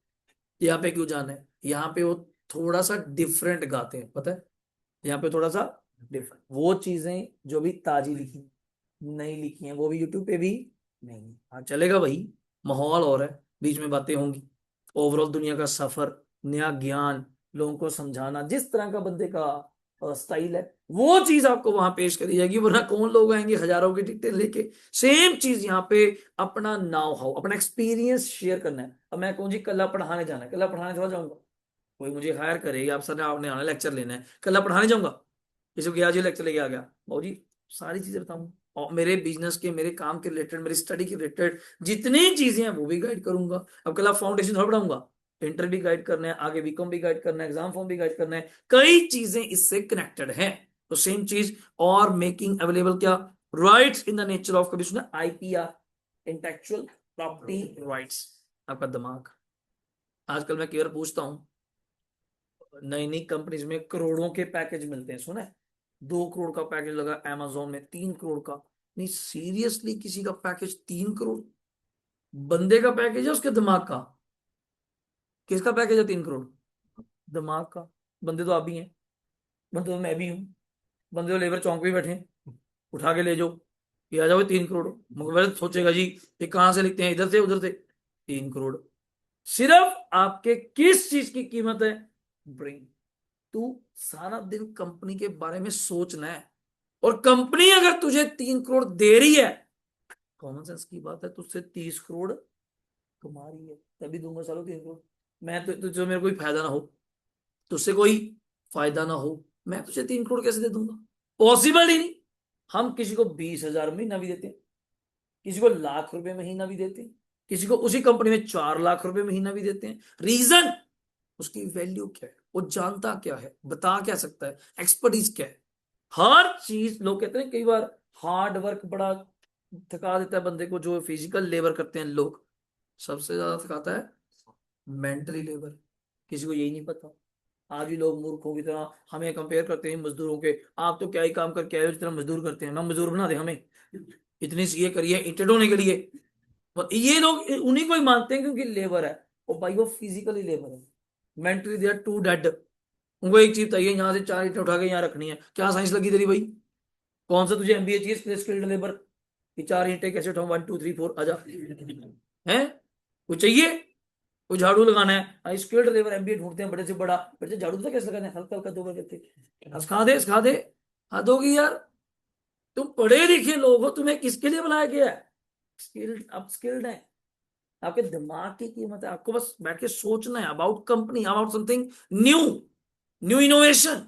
यहाँ पे क्यों जाना है? यहाँ पे वो थोड़ा सा डिफरेंट गाते हैं, पता है, यहाँ पे थोड़ा सा डिफरेंट, वो चीजें जो भी ताजी लिखी नहीं लिखी हैं, वो भी यूट्यूब पे भी नहीं। हाँ चलेगा वही, माहौल और है, बीच में बातें होंगी, ओवरऑल दुनिया का सफर, नया ज्ञान, लोगों को समझाना, जिस तरह का बंदे का स्टाइल है, वो चीज आपको वहां पेश करी जाएगी, वरना कौन लोग आएंगे हजारों की टिकटें लेके? सेम चीज यहाँ पे, अपना नाउ हाउ, अपना एक्सपीरियंस शेयर करना है। अब मैं कहूँ जी कल पढ़ाने जाना है, कल पढ़ाने थोड़ा जाऊंगा, कोई मुझे हायर करेगा, आप सर आपने आना लेक्चर लेना है, कल पढ़ाने जाऊंगा, किसी को आज लेक्चर लेके आ गया, बाबू जी सारी चीजें बताऊंगा, और मेरे बिजनेस के, मेरे काम के रिलेटेड, मेरी स्टडी के रिलेटेड जितनी चीजें हैं वो भी गाइड करूंगा। अब कल आप फाउंडेशन थोड़ा पढ़ाऊंगा, इंटर भी गाइड करना है, आगे बीकॉम भी गाइड करना है, एग्जाम फॉर्म भी गाइड करना है, कई चीजें इससे कनेक्टेड है। तो सेम चीज, और मेकिंग अवेलेबल क्या, rights in the nature of, कभी सुना आईपीआर, इंटेलेक्चुअल प्रॉपर्टी राइट्स। आपका दिमाग, आजकल मैं केयर पूछता हूँ, नई नई कंपनीज में करोड़ों के पैकेज मिलते हैं, सुना है? 2 करोड़ का पैकेज लगा amazon में, 3 करोड़ का। नहीं सीरियसली, किसी का पैकेज 3 करोड़? बंदे का पैकेज है उसके दिमाग का? किसका पैकेज है 3 करोड़? दिमाग का। बंदे तो आप भी हैं, बंदे तो मैं भी हूँ, बंदे तो लेबर चौक पे बैठे हैं, उठा के ले जाओ, ये आ जाओ 3 करोड़। मगर सोचेगा जी ये कहाँ से लिखते हैं, इधर से उधर से, 3 करोड़। सिर्फ आपके किस चीज की कीमत है? ब्रेन। तू सारा दिन कंपनी के बारे में सोचना है, और कंपनी अगर तुझे 3 करोड़ दे रही है, कॉमन सेंस की बात है, तुझसे 30 करोड़ कमा रही है, तभी दूंगा सालों 3 करोड़। मैं तो तुझे, मेरे कोई फायदा ना हो, तुझसे कोई फायदा ना हो, मैं तुझे 3 करोड़ कैसे दे दूंगा? पॉसिबल ही नहीं। हम किसी को 20,000 महीना भी देते हैं, किसी को लाख रुपए महीना भी देते हैं, किसी को उसी कंपनी में 4 लाख रुपए महीना भी देते हैं। रीजन, उसकी वैल्यू क्या है, वो जानता क्या है, बता क्या सकता है, एक्सपर्टीज क्या है। हर चीज, लोग कहते हैं कई बार हार्ड वर्क बड़ा थका देता है बंदे को, जो फिजिकल लेबर करते हैं लोग, सबसे ज्यादा थकाता है मेंटली लेबर। किसी को यही नहीं पता। आज भी लोग मूर्खों की तरह हमें कंपेयर करते हैं मजदूरों के, आप तो क्या ही काम करके आए हो जितना मजदूर करते हैं, ना मजदूर बना दे हमें, इतनी सी ये करिए इंटेड होने के लिए। और ये लोग उन्हीं को ही मानते हैं क्योंकि लेबर है, और भाई वो फिजिकली लेबर है, mentally they are too dead. उनको एक चीज चाहिए, यहाँ से 4 ईंटें उठा के यहाँ रखनी है, क्या साइंस लगी तेरी भाई? कौन सा तुझे एमबीए चाहिए स्किल्ड लेबर, कि 4 ईंटें कैसे उठाऊं, 1 2 3 4 आजा, है? वो चाहिए? वो झाड़ू लगाना है, स्किल्ड लेबर एमबीए ढूंढते हैं बड़े से बड़ा, बड़े से झाड़ू तो कैसे लगाना है, हल्का हल्का 2 बार करते, सिखा दे, हद होगी यार। तुम पढ़े लिखे लोग हो, तुम्हें किसके लिए बनाया गया है? स्किल्ड, अब स्किल्ड है, आपके दिमाग की कीमत है, आपको बस बैठ के सोचना है about company, about something new, new innovation.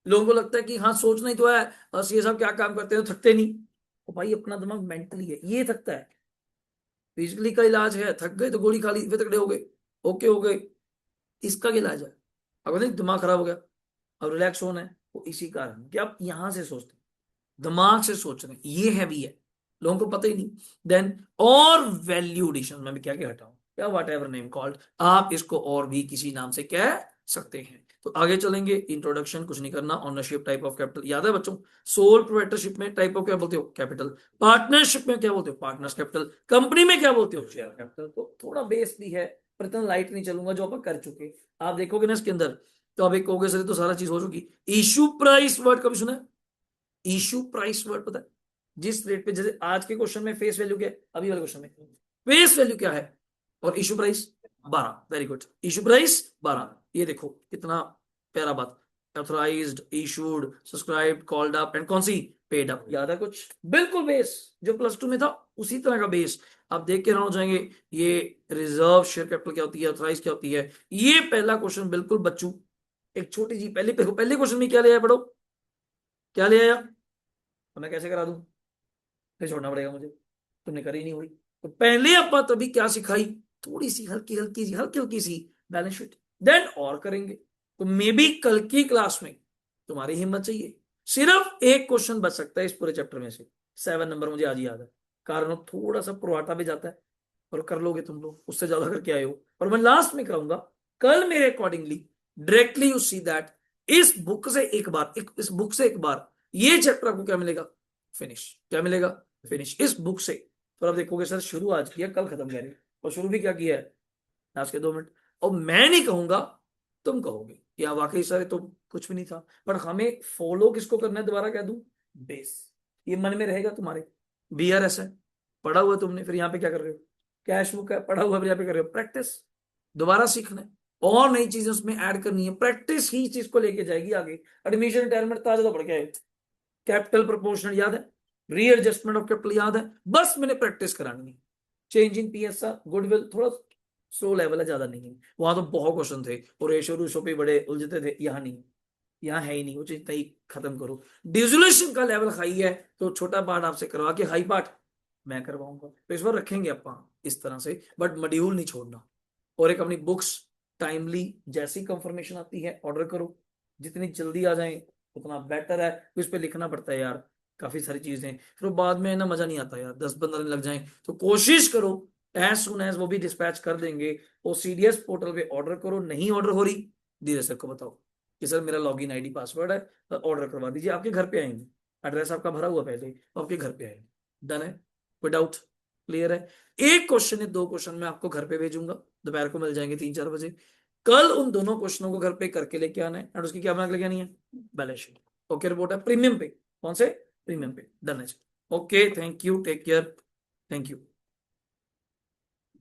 लोगों को लगता है कि हाँ सोचना ही तो है, बस ये सब क्या काम करते हैं तो थकते नहीं। तो भाई अपना दिमाग मेंटली है, ये थकता है। फिजिकली का इलाज है, थक गए तो गोली खा ली, फिर तगड़े हो गए, ओके हो गए। इसका क्या इलाज है? अगर नहीं दिमाग खराब हो गया, अब रिलैक्स होना है, वो इसी कारण कि आप यहां से सोचते हैं, दिमाग से सोच रहे हैं, ये है भी है, लोगों को पता ही नहीं। देन, और वैल्यू एडिशन में भी क्या क्या हटाऊं, या वट एवर नेम कॉल्ड, आप इसको और भी किसी नाम से कह सकते हैं। तो आगे चलेंगे, इंट्रोडक्शन कुछ नहीं करना, ओनरशिप टाइप ऑफ कैपिटल याद है बच्चों? सोल प्रोप्राइटरशिप में टाइप ऑफ क्या बोलते हो, कैपिटल। पार्टनरशिप में क्या बोलते हो, पार्टनर्स कैपिटल। कंपनी में क्या बोलते हो, शेयर कैपिटल। तो थोड़ा बेस भी है, पर इतना लाइट नहीं चलूंगा, जो अपन कर चुके। आप देखोगे ना इसके अंदर, तो आप एक कहोगे सर तो सारा चीज हो चुकी। इशू प्राइस वर्ड कभी सुना है? इशू प्राइस वर्ड पता है? जिस रेट पे, जैसे आज के क्वेश्चन में फेस वैल्यू क्या है, अभी वाले क्वेश्चन में फेस वैल्यू क्या है, और issue price 12, very good, issue price 12। ये देखो कितना प्यारा बात, authorised, issued, subscribed, called up, and कौन सी, पेड अप। याद है कुछ? बिल्कुल बेस जो +2 में था, उसी तरह का बेस आप देख के रह जाएंगे। ये रिजर्व शेयर कैपिटल क्या होती है, ऑथराइज क्या होती है, ये पहला क्वेश्चन बिल्कुल बच्चों, एक छोटी जी पहले क्वेश्चन में क्या ले आया पढ़ो, क्या ले आया? तो मैं कैसे करा दूं, फिर छोड़ना पड़ेगा मुझे, तुमने करी नहीं हुई। तो पहले अपा तभी क्या सिखाई, थोड़ी सी हल्की हल्की सी बैलेंस शीट, देन और करेंगे। तो मे बी कल की क्लास में तुम्हारी हिम्मत चाहिए, सिर्फ एक क्वेश्चन बच सकता है इस पूरे चैप्टर में से, 7 नंबर मुझे आज याद है, कारण थोड़ा सा पुरवाटा भी जाता है, और कर लोगे तुम लोग, उससे ज्यादा करके आए हो। और मैं लास्ट में कराऊंगा, कल मेरे accordingly directly you see that, इस बुक से एक बार, इस बुक से एक बार ये चैप्टर आपको क्या मिलेगा, फिनिश। क्या मिलेगा? फिनिश इस बुक से। तो आप देखोगे सर शुरू आज किया, कल खत्म करें, और शुरू भी क्या किया है, आज के 2 मिनट। और मैं नहीं कहूंगा, तुम कहोगे कि हाँ वाकई सर ये तो कुछ भी नहीं था, पर हमें फॉलो किसको करना है, दोबारा कह दूं, बेस। ये मन में रहेगा तुम्हारे, बीआरएस है पढ़ा हुआ तुमने, फिर यहाँ पे क्या कर रहे हो, कैश बुक है पढ़ा हुआ, फिर यहाँ पे कर रहे हो प्रैक्टिस, दोबारा सीखना है, और नई चीजें उसमें ऐड करनी है, प्रैक्टिस ही चीज को लेके जाएगी आगे। एडमिशन रिटायरमेंट ताजा तो पढ़ के आए, कैपिटल प्रोपोर्शनल याद है, रीएडजस्टमेंट ऑफ कैपिटल याद है, बस मैंने प्रैक्टिस करानी है। चेंज इन पीएसआर, गुडविल थोड़ा स्लो लेवल है, ज्यादा नहीं है, वहां तो बहुत क्वेश्चन थे, और रेशो रूशो पे बड़े उलझते थे, यहाँ नहीं, यहाँ है ही नहीं, वो चीज ही खत्म करो। डिजोल्यूशन का लेवल हाई है, तो छोटा पार्ट आपसे करवा के हाई पार्ट मैं करवाऊंगा, तो इस बार रखेंगे अपन इस तरह से, बट मॉड्यूल नहीं छोड़ना। और एक अपनी बुक्स टाइमली जैसी कंफर्मेशन आती है ऑर्डर करो, जितनी जल्दी आ जाए उतना बेटर है। तो इस पे लिखना पड़ता है यार काफी सारी चीजें, फिर वो बाद में ना मजा नहीं आता यार, 10-15 दिन लग जाए। तो कोशिश करो एज सुन एज वो भी डिस्पैच कर देंगे, वो सीडीएस पोर्टल पे ऑर्डर करो। नहीं ऑर्डर हो रही, धीरे सर को बताओ कि सर मेरा लॉगिन आईडी पासवर्ड है, ऑर्डर करवा दीजिए, आपके घर पे आएंगे। एड्रेस आपका भरा हुआ पहले ही, तो आपके घर पे आएंगे। डन है, कोई डाउट? क्लियर है? एक क्वेश्चन है, 2 क्वेश्चन मैं आपको घर पे भेजूंगा, दोपहर को मिल जाएंगे 3-4 बजे। कल उन दोनों क्वेश्चनों को घर पे करके लेके आना है, और उसकी क्या बना के लेके आनी है? Balance sheet. ओके, रिपोर्ट है प्रीमियम पे। कौन से? Premium pay. डन है। Okay, thank you, take care. Thank you.